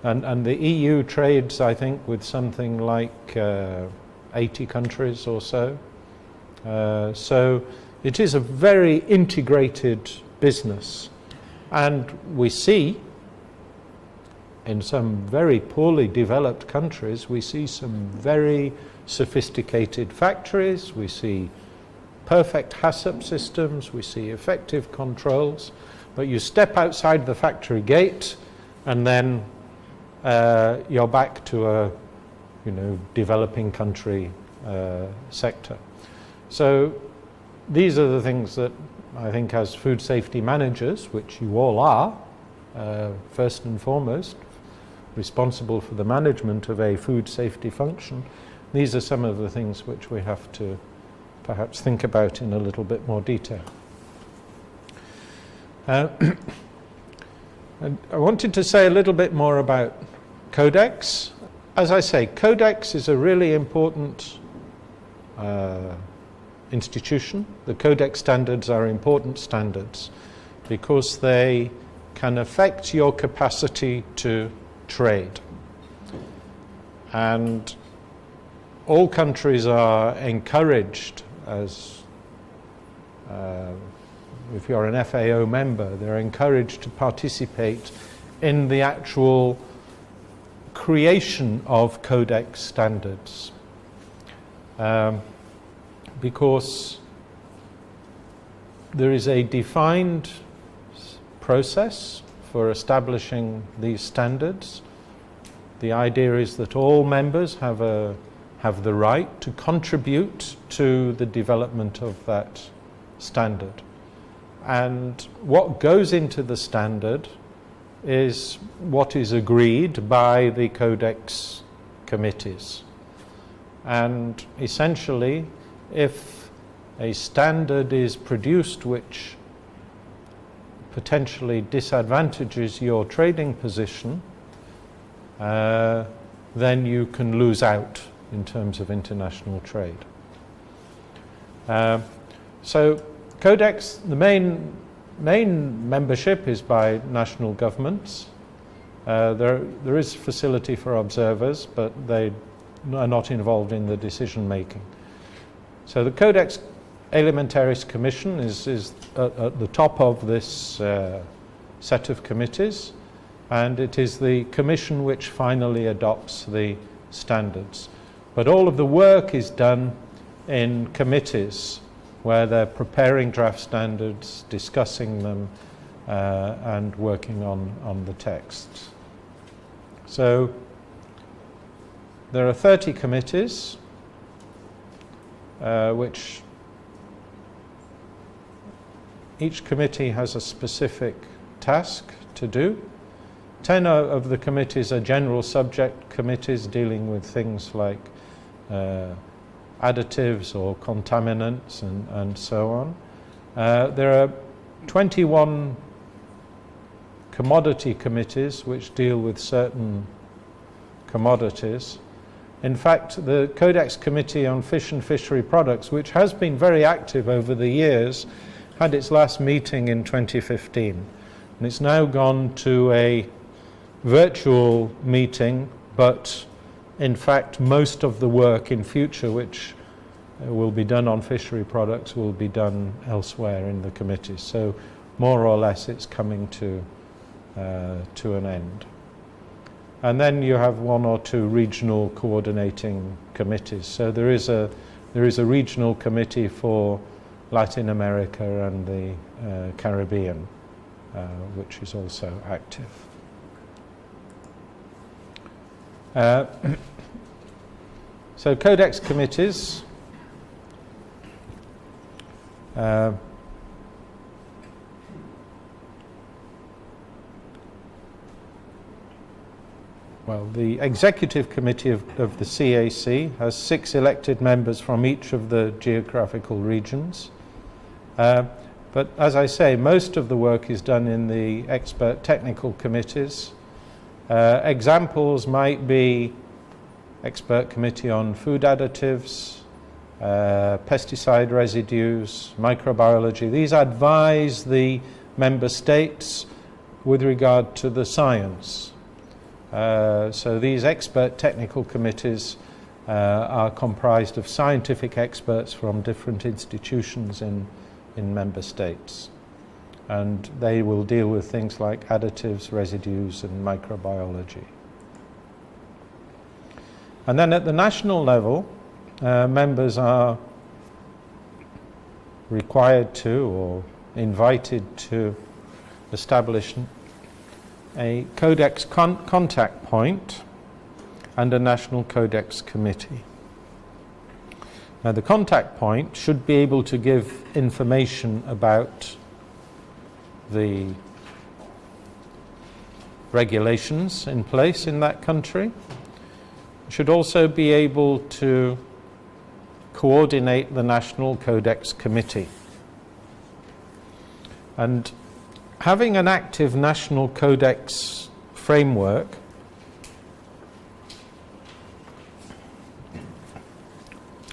and the EU trades, I think, with something like 80 countries or so. So it is a very integrated business. And we see, in some very poorly developed countries, we see some very sophisticated factories, we see perfect HACCP systems, we see effective controls, but you step outside the factory gate and then you're back to a developing country sector. So these are the things that I think as food safety managers, which you all are, first and foremost, responsible for the management of a food safety function, these are some of the things which we have to perhaps think about in a little bit more detail. And I wanted to say a little bit more about Codex. As I say, Codex is a really important institution. The Codex standards are important standards because they can affect your capacity to trade. And all countries are encouraged, as if you're an FAO member, they're encouraged to participate in the actual creation of Codex standards. Because there is a defined process for establishing these standards. The idea is that all members have the right to contribute to the development of that standard. And what goes into the standard is what is agreed by the Codex committees. And essentially, if a standard is produced which potentially disadvantages your trading position, then you can lose out in terms of international trade. So Codex, the main membership is by national governments. There is facility for observers, but they are not involved in the decision making. So the Codex Alimentaris Commission is at the top of this set of committees, and it is the commission which finally adopts the standards. But all of the work is done in committees where they're preparing draft standards, discussing them, and working on the texts. So there are 30 committees which each committee has a specific task to do. 10 of the committees are general subject committees dealing with things like additives or contaminants and so on. There are 21 commodity committees which deal with certain commodities. In fact, the Codex Committee on Fish and Fishery Products, which has been very active over the years, had its last meeting in 2015. And it's now gone to a virtual meeting, but in fact most of the work in future which will be done on fishery products will be done elsewhere in the committee. So more or less it's coming to an end. And then you have one or two regional coordinating committees. So there is a regional committee for Latin America and the Caribbean, which is also active. So Codex committees. Well, the Executive Committee of the CAC has 6 elected members from each of the geographical regions. But as I say, most of the work is done in the expert technical committees. Examples might be Expert Committee on Food Additives, pesticide residues, microbiology. These advise the member states with regard to the science. So these expert technical committees are comprised of scientific experts from different institutions in member states. And they will deal with things like additives, residues, and microbiology. And then at the national level, members are required to or invited to establish a Codex contact point and a National Codex Committee. Now, the contact point should be able to give information about the regulations in place in that country. It should also be able to coordinate the National Codex Committee. And having an active national codex framework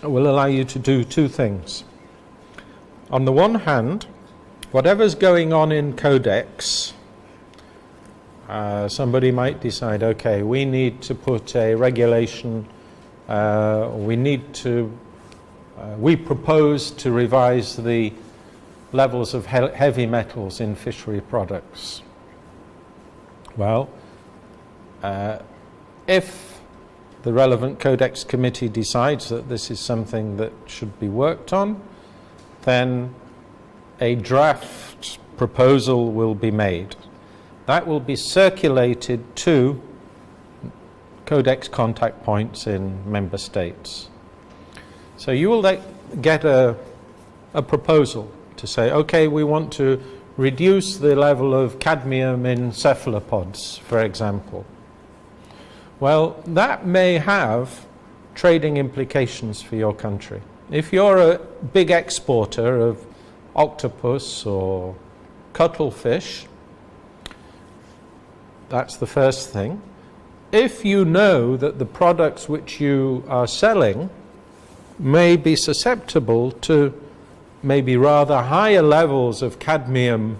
will allow you to do two things. On the one hand, whatever's going on in codex, somebody might decide, okay, we need to put a regulation, we propose to revise the levels of heavy metals in fishery products. Well, if the relevant Codex Committee decides that this is something that should be worked on, then a draft proposal will be made. That will be circulated to Codex contact points in member states. So you will get a proposal to say, okay, we want to reduce the level of cadmium in cephalopods, for example. Well, that may have trading implications for your country. If you're a big exporter of octopus or cuttlefish, that's the first thing. If you know that the products which you are selling may be susceptible to maybe rather higher levels of cadmium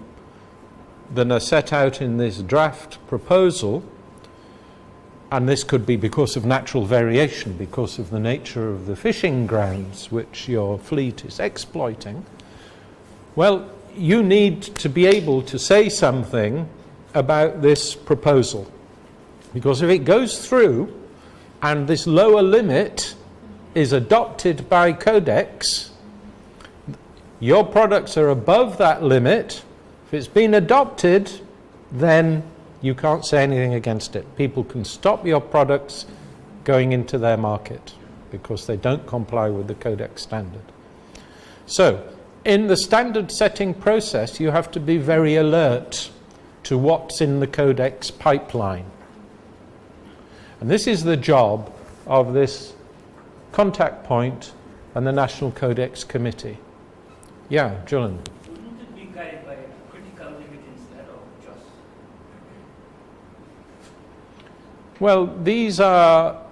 than are set out in this draft proposal, and this could be because of natural variation, because of the nature of the fishing grounds which your fleet is exploiting, well, you need to be able to say something about this proposal. Because if it goes through and this lower limit is adopted by Codex, your products are above that limit. If it's been adopted, then you can't say anything against it. People can stop your products going into their market because they don't comply with the Codex standard. So, in the standard setting process, you have to be very alert to what's in the Codex pipeline. And this is the job of this contact point and the National Codex Committee. Yeah, Julian. Wouldn't it be guided by a critical limit instead of just? Well, these are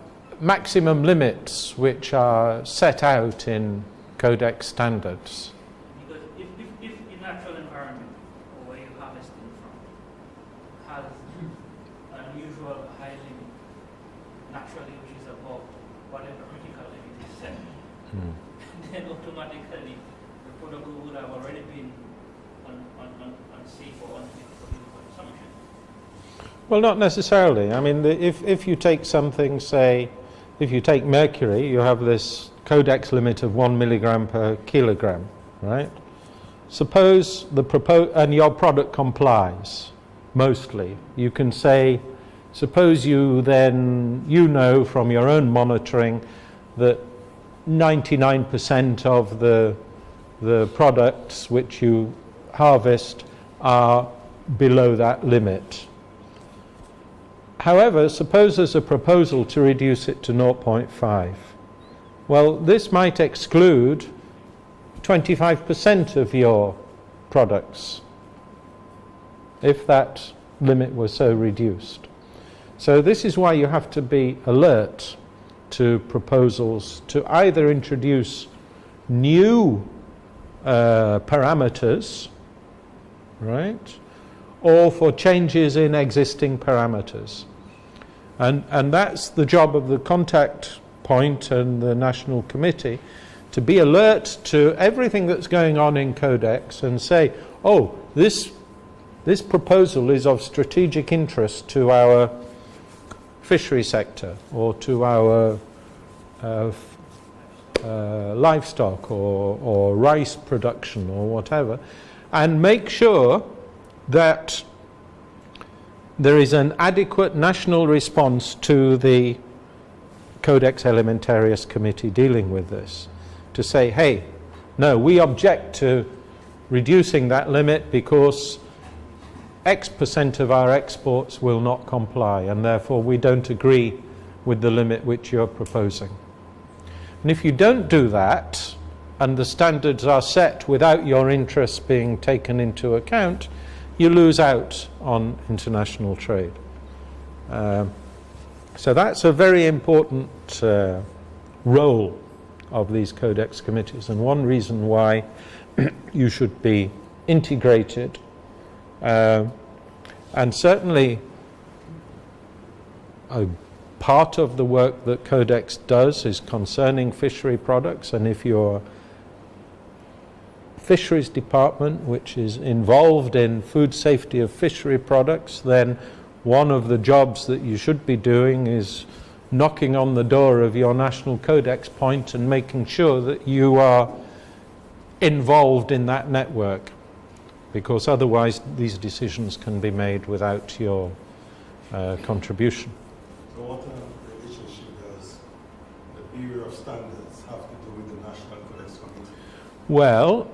maximum limits which are set out in Codex standards. Because if the natural environment or where you're harvesting from has an unusual high limit, naturally which is above whatever critical limit is set, then automatically the product would have already been unsafe or unfit for consumption. Well, not necessarily. I mean, if you take something, say, if you take mercury, you have this Codex limit of 1 milligram per kilogram, right? Suppose and your product complies, mostly. You can say, suppose you know from your own monitoring that 99% of the products which you harvest are below that limit. However, suppose there's a proposal to reduce it to 0.5. Well, this might exclude 25% of your products if that limit was so reduced. So this is why you have to be alert to proposals to either introduce new parameters, right, or for changes in existing parameters. And that's the job of the contact point and the National Committee, to be alert to everything that's going on in Codex and say, oh, this proposal is of strategic interest to our fishery sector or to our livestock or rice production or whatever, and make sure that there is an adequate national response to the Codex Alimentarius Committee dealing with this, to say, hey, no, we object to reducing that limit because X% of our exports will not comply, and therefore we don't agree with the limit which you're proposing. And if you don't do that, and the standards are set without your interests being taken into account, you lose out on international trade. So that's a very important role of these Codex committees, and one reason why you should be integrated. And certainly a part of the work that Codex does is concerning fishery products, and if your fisheries department, which is involved in food safety of fishery products, then one of the jobs that you should be doing is knocking on the door of your national Codex point and making sure that you are involved in that network, because otherwise these decisions can be made without your contribution. So what relationship does the Bureau of Standards have to do with the National Codex Committee? Well,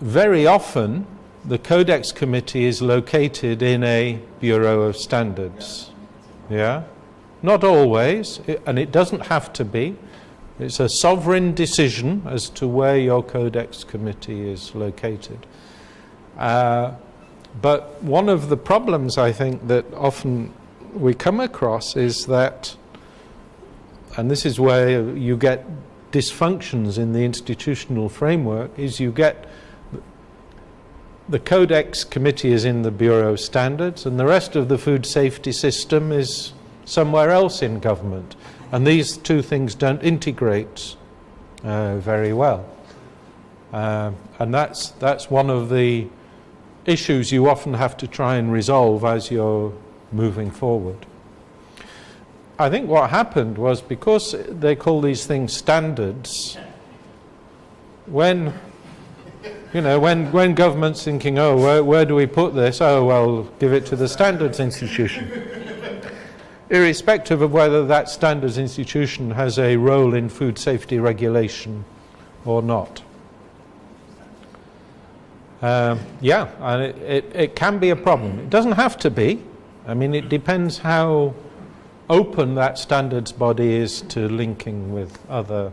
very often the Codex Committee is located in a Bureau of Standards. Yeah? Not always, and it doesn't have to be. It's a sovereign decision as to where your Codex Committee is located. But one of the problems I think that often we come across is that, and this is where you get dysfunctions in the institutional framework, is you get the Codex Committee is in the Bureau of Standards and the rest of the food safety system is somewhere else in government. And these two things don't integrate very well. And that's one of the issues you often have to try and resolve as you're moving forward. I think what happened was, because they call these things standards, when government's thinking, oh, where do we put this? Oh, well, give it to the standards institution. Irrespective of whether that standards institution has a role in food safety regulation or not. And it can be a problem. It doesn't have to be. I mean, it depends how open that standards body is to linking with other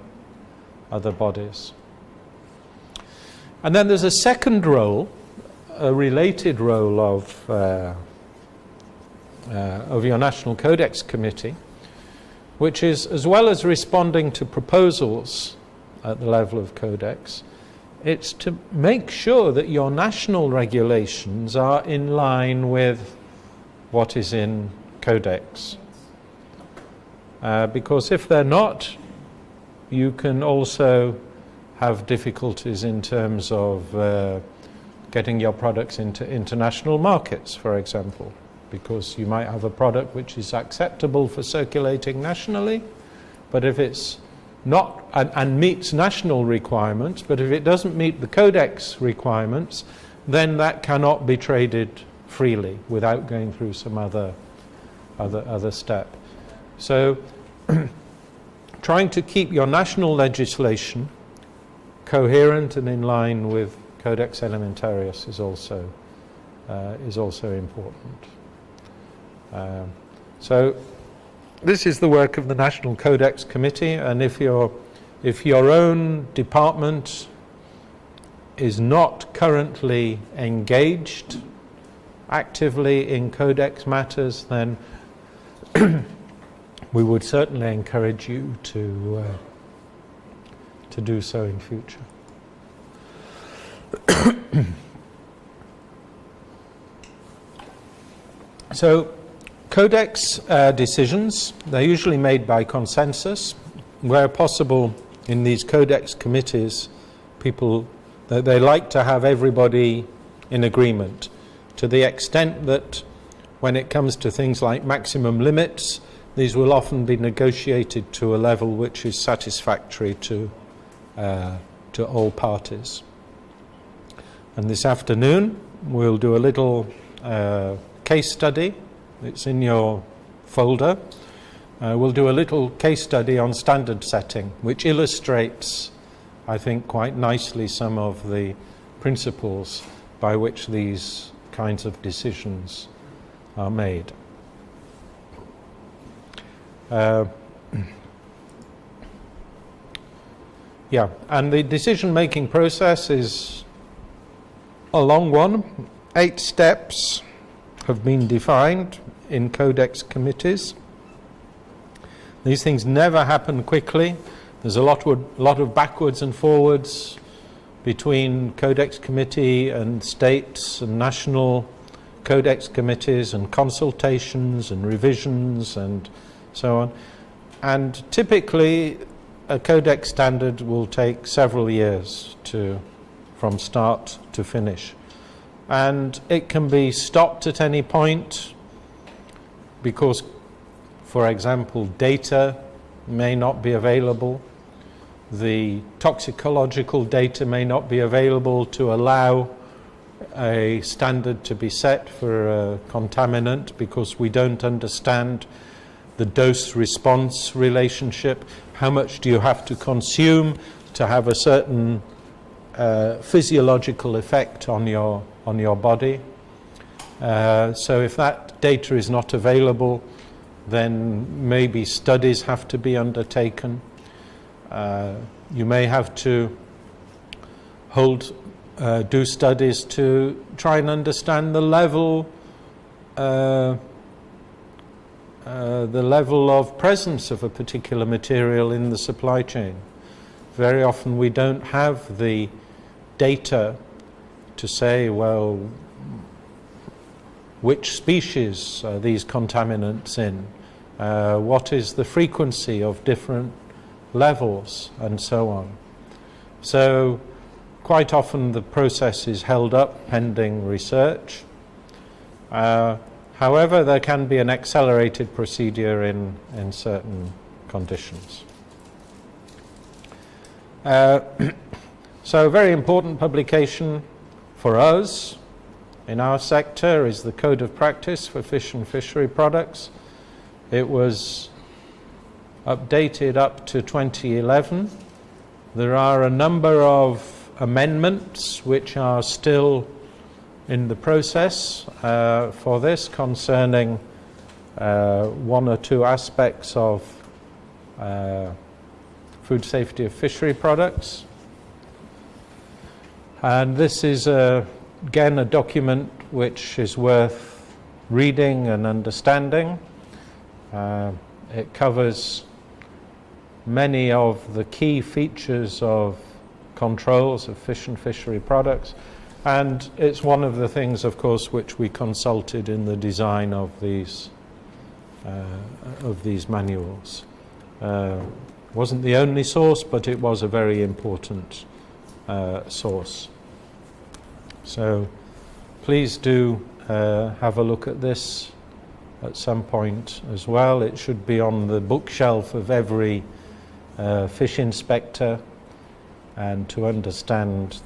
bodies. And then there's a second role, a related role of your National Codex Committee, which is, as well as responding to proposals at the level of Codex, it's to make sure that your national regulations are in line with what is in Codex. Because if they're not, you can also have difficulties in terms of getting your products into international markets, for example, because you might have a product which is acceptable for circulating nationally, but if it's not and meets national requirements, but if it doesn't meet the Codex requirements, then that cannot be traded freely without going through some other step. So trying to keep your national legislation coherent and in line with Codex Alimentarius is also important. So this is the work of the National Codex Committee, and if your own department is not currently engaged actively in Codex matters, then we would certainly encourage you to do so in future. So, Codex decisions, they're usually made by consensus. Where possible in these Codex committees, they like to have everybody in agreement, to the extent that when it comes to things like maximum limits, these will often be negotiated to a level which is satisfactory to all parties. And this afternoon we'll do a little case study. It's in your folder. we'll do a little case study on standard setting, which illustrates, I think, quite nicely some of the principles by which these kinds of decisions are made. Yeah, and the decision-making process is a long one. 8 steps have been defined in Codex committees. These things never happen quickly. There's a lot of backwards and forwards between Codex committee and states and national Codex committees and consultations and revisions and so on. And typically a Codex standard will take several years from start to finish. And it can be stopped at any point because, for example, data may not be available. The toxicological data may not be available to allow a standard to be set for a contaminant because we don't understand the dose-response relationship. How much do you have to consume to have a certain physiological effect on your body? So if that data is not available, then maybe studies have to be undertaken. You may have to do studies to try and understand the level of presence of a particular material in the supply chain. Very often we don't have the data to say, well, which species are these contaminants in? What is the frequency of different levels, and so on. So quite often the process is held up pending research. However, there can be an accelerated procedure in certain conditions. So a very important publication for us in our sector is the Code of Practice for Fish and Fishery Products. It was updated up to 2011. There are a number of amendments which are still in the process for this, concerning 1 or 2 aspects of food safety of fishery products. And this is again a document which is worth reading and understanding. It covers many of the key features of controls of fish and fishery products, and it's one of the things, of course, which we consulted in the design of these manuals. Wasn't the only source, but it was a very important source. So please do have a look at this at some point as well. It should be on the bookshelf of every fish inspector, and to understand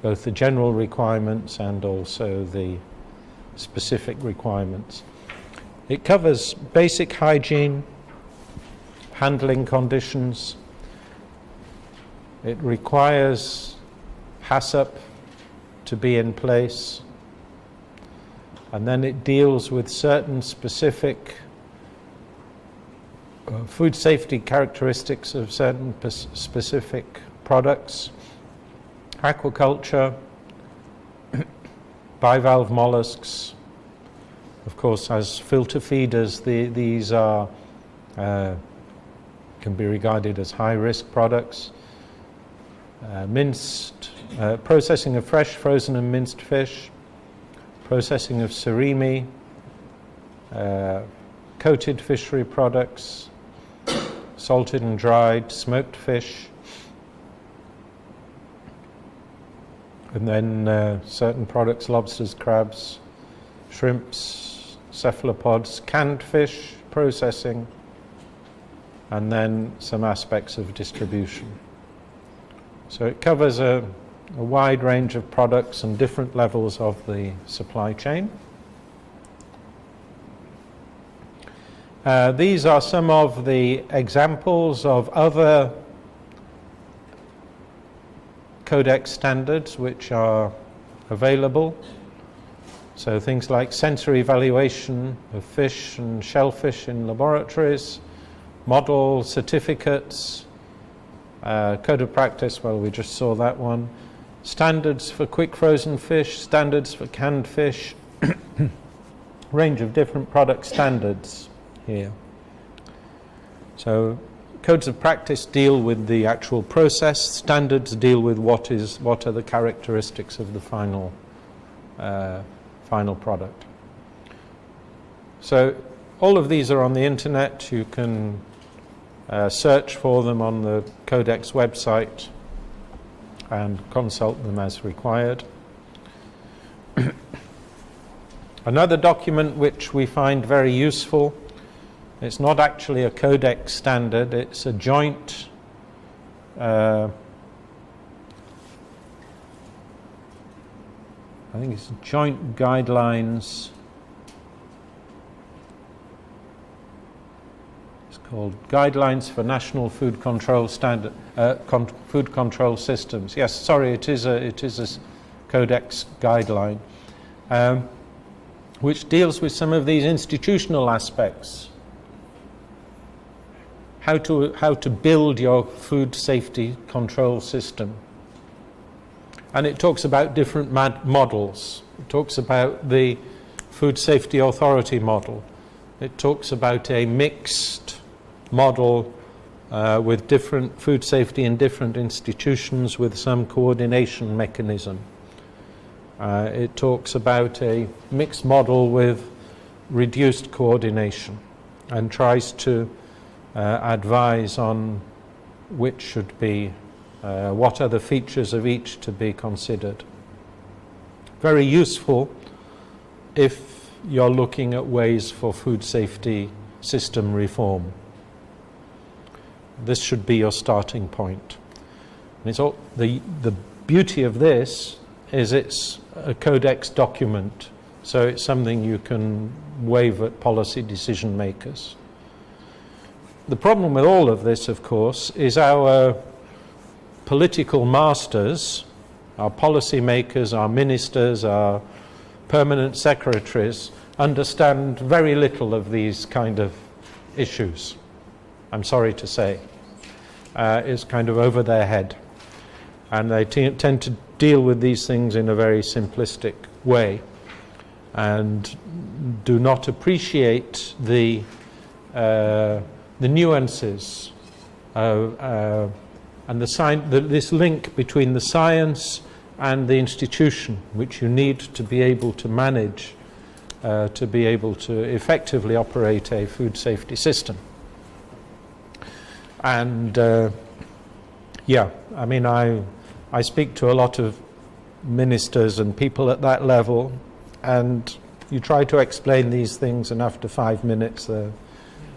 both the general requirements and also the specific requirements. It covers basic hygiene, handling conditions. It requires HACCP to be in place, and then it deals with certain specific food safety characteristics of certain specific products. Aquaculture, bivalve mollusks, of course, as filter feeders, these are can be regarded as high-risk products. Processing of fresh, frozen and minced fish, processing of surimi, coated fishery products, salted and dried, smoked fish, and then certain products, lobsters, crabs, shrimps, cephalopods, canned fish, processing, and then some aspects of distribution. So it covers a wide range of products and different levels of the supply chain. These are some of the examples of other Codex standards which are available. So things like sensory evaluation of fish and shellfish in laboratories, model certificates, code of practice, well, we just saw that one, standards for quick frozen fish, standards for canned fish, range of different product standards here. So codes of practice deal with the actual process, standards deal with what are the characteristics of the final product. So all of these are on the internet. You can search for them on the Codex website and consult them as required. Another document which we find very useful, it's not actually a Codex standard, it's a joint I think it's joint guidelines. It's called Guidelines for National Food Control Standard Food Control Systems. Yes, sorry, it is a Codex guideline, which deals with some of these institutional aspects. How to build your food safety control system. And it talks about different models. It talks about the Food Safety Authority model. It talks about a mixed model with different food safety in different institutions with some coordination mechanism. It talks about a mixed model with reduced coordination and tries to advise on which should be what are the features of each to be considered. Very useful if you're looking at ways for food safety system reform. This should be your starting point. And it's all, the beauty of this is it's a Codex document, so it's something you can wave at policy decision makers. The problem with all of this, of course, is our political masters, our policy makers, our ministers, our permanent secretaries understand very little of these kind of issues. I'm sorry to say. It's kind of over their head. And they tend to deal with these things in a very simplistic way and do not appreciate the nuances and this link between the science and the institution, which you need to be able to manage, to be able to effectively operate a food safety system. And yeah, I mean, I speak to a lot of ministers and people at that level, and you try to explain these things, and after 5 minutes they're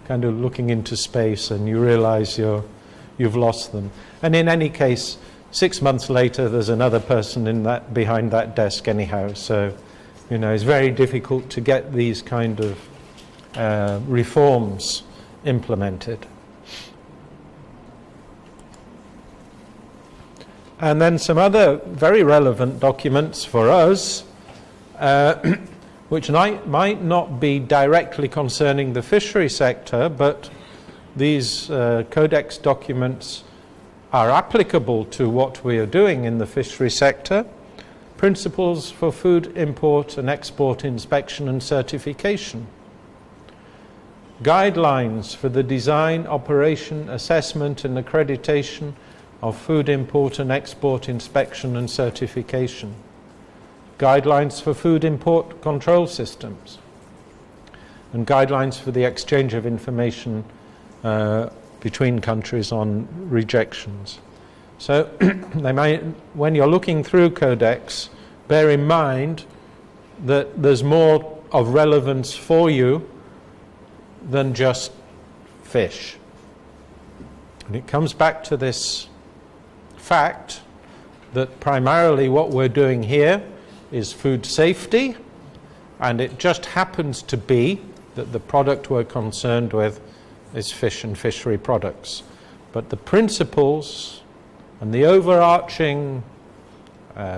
kind of looking into space, and you realize you've lost them. And in any case, 6 months later, there's another person behind that desk anyhow. So, you know, it's very difficult to get these kind of reforms implemented. And then some other very relevant documents for us, which might not be directly concerning the fishery sector, but these Codex documents are applicable to what we are doing in the fishery sector. Principles for food import and export inspection and certification. Guidelines for the design, operation, assessment and accreditation of food import and export inspection and certification. Guidelines for food import control systems. And guidelines for the exchange of information between countries on rejections. So when you're looking through Codex, bear in mind that there's more of relevance for you than just fish. And it comes back to this fact that primarily what we're doing here is food safety, and it just happens to be that the product we're concerned with is fish and fishery products. But the principles and the overarching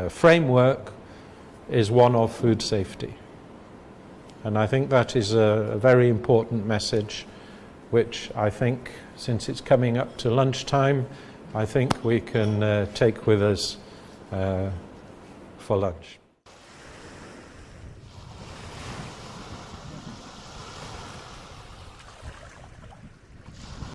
framework is one of food safety. And I think that is a very important message, which I think, since it's coming up to lunchtime, I think we can take with us for lunch.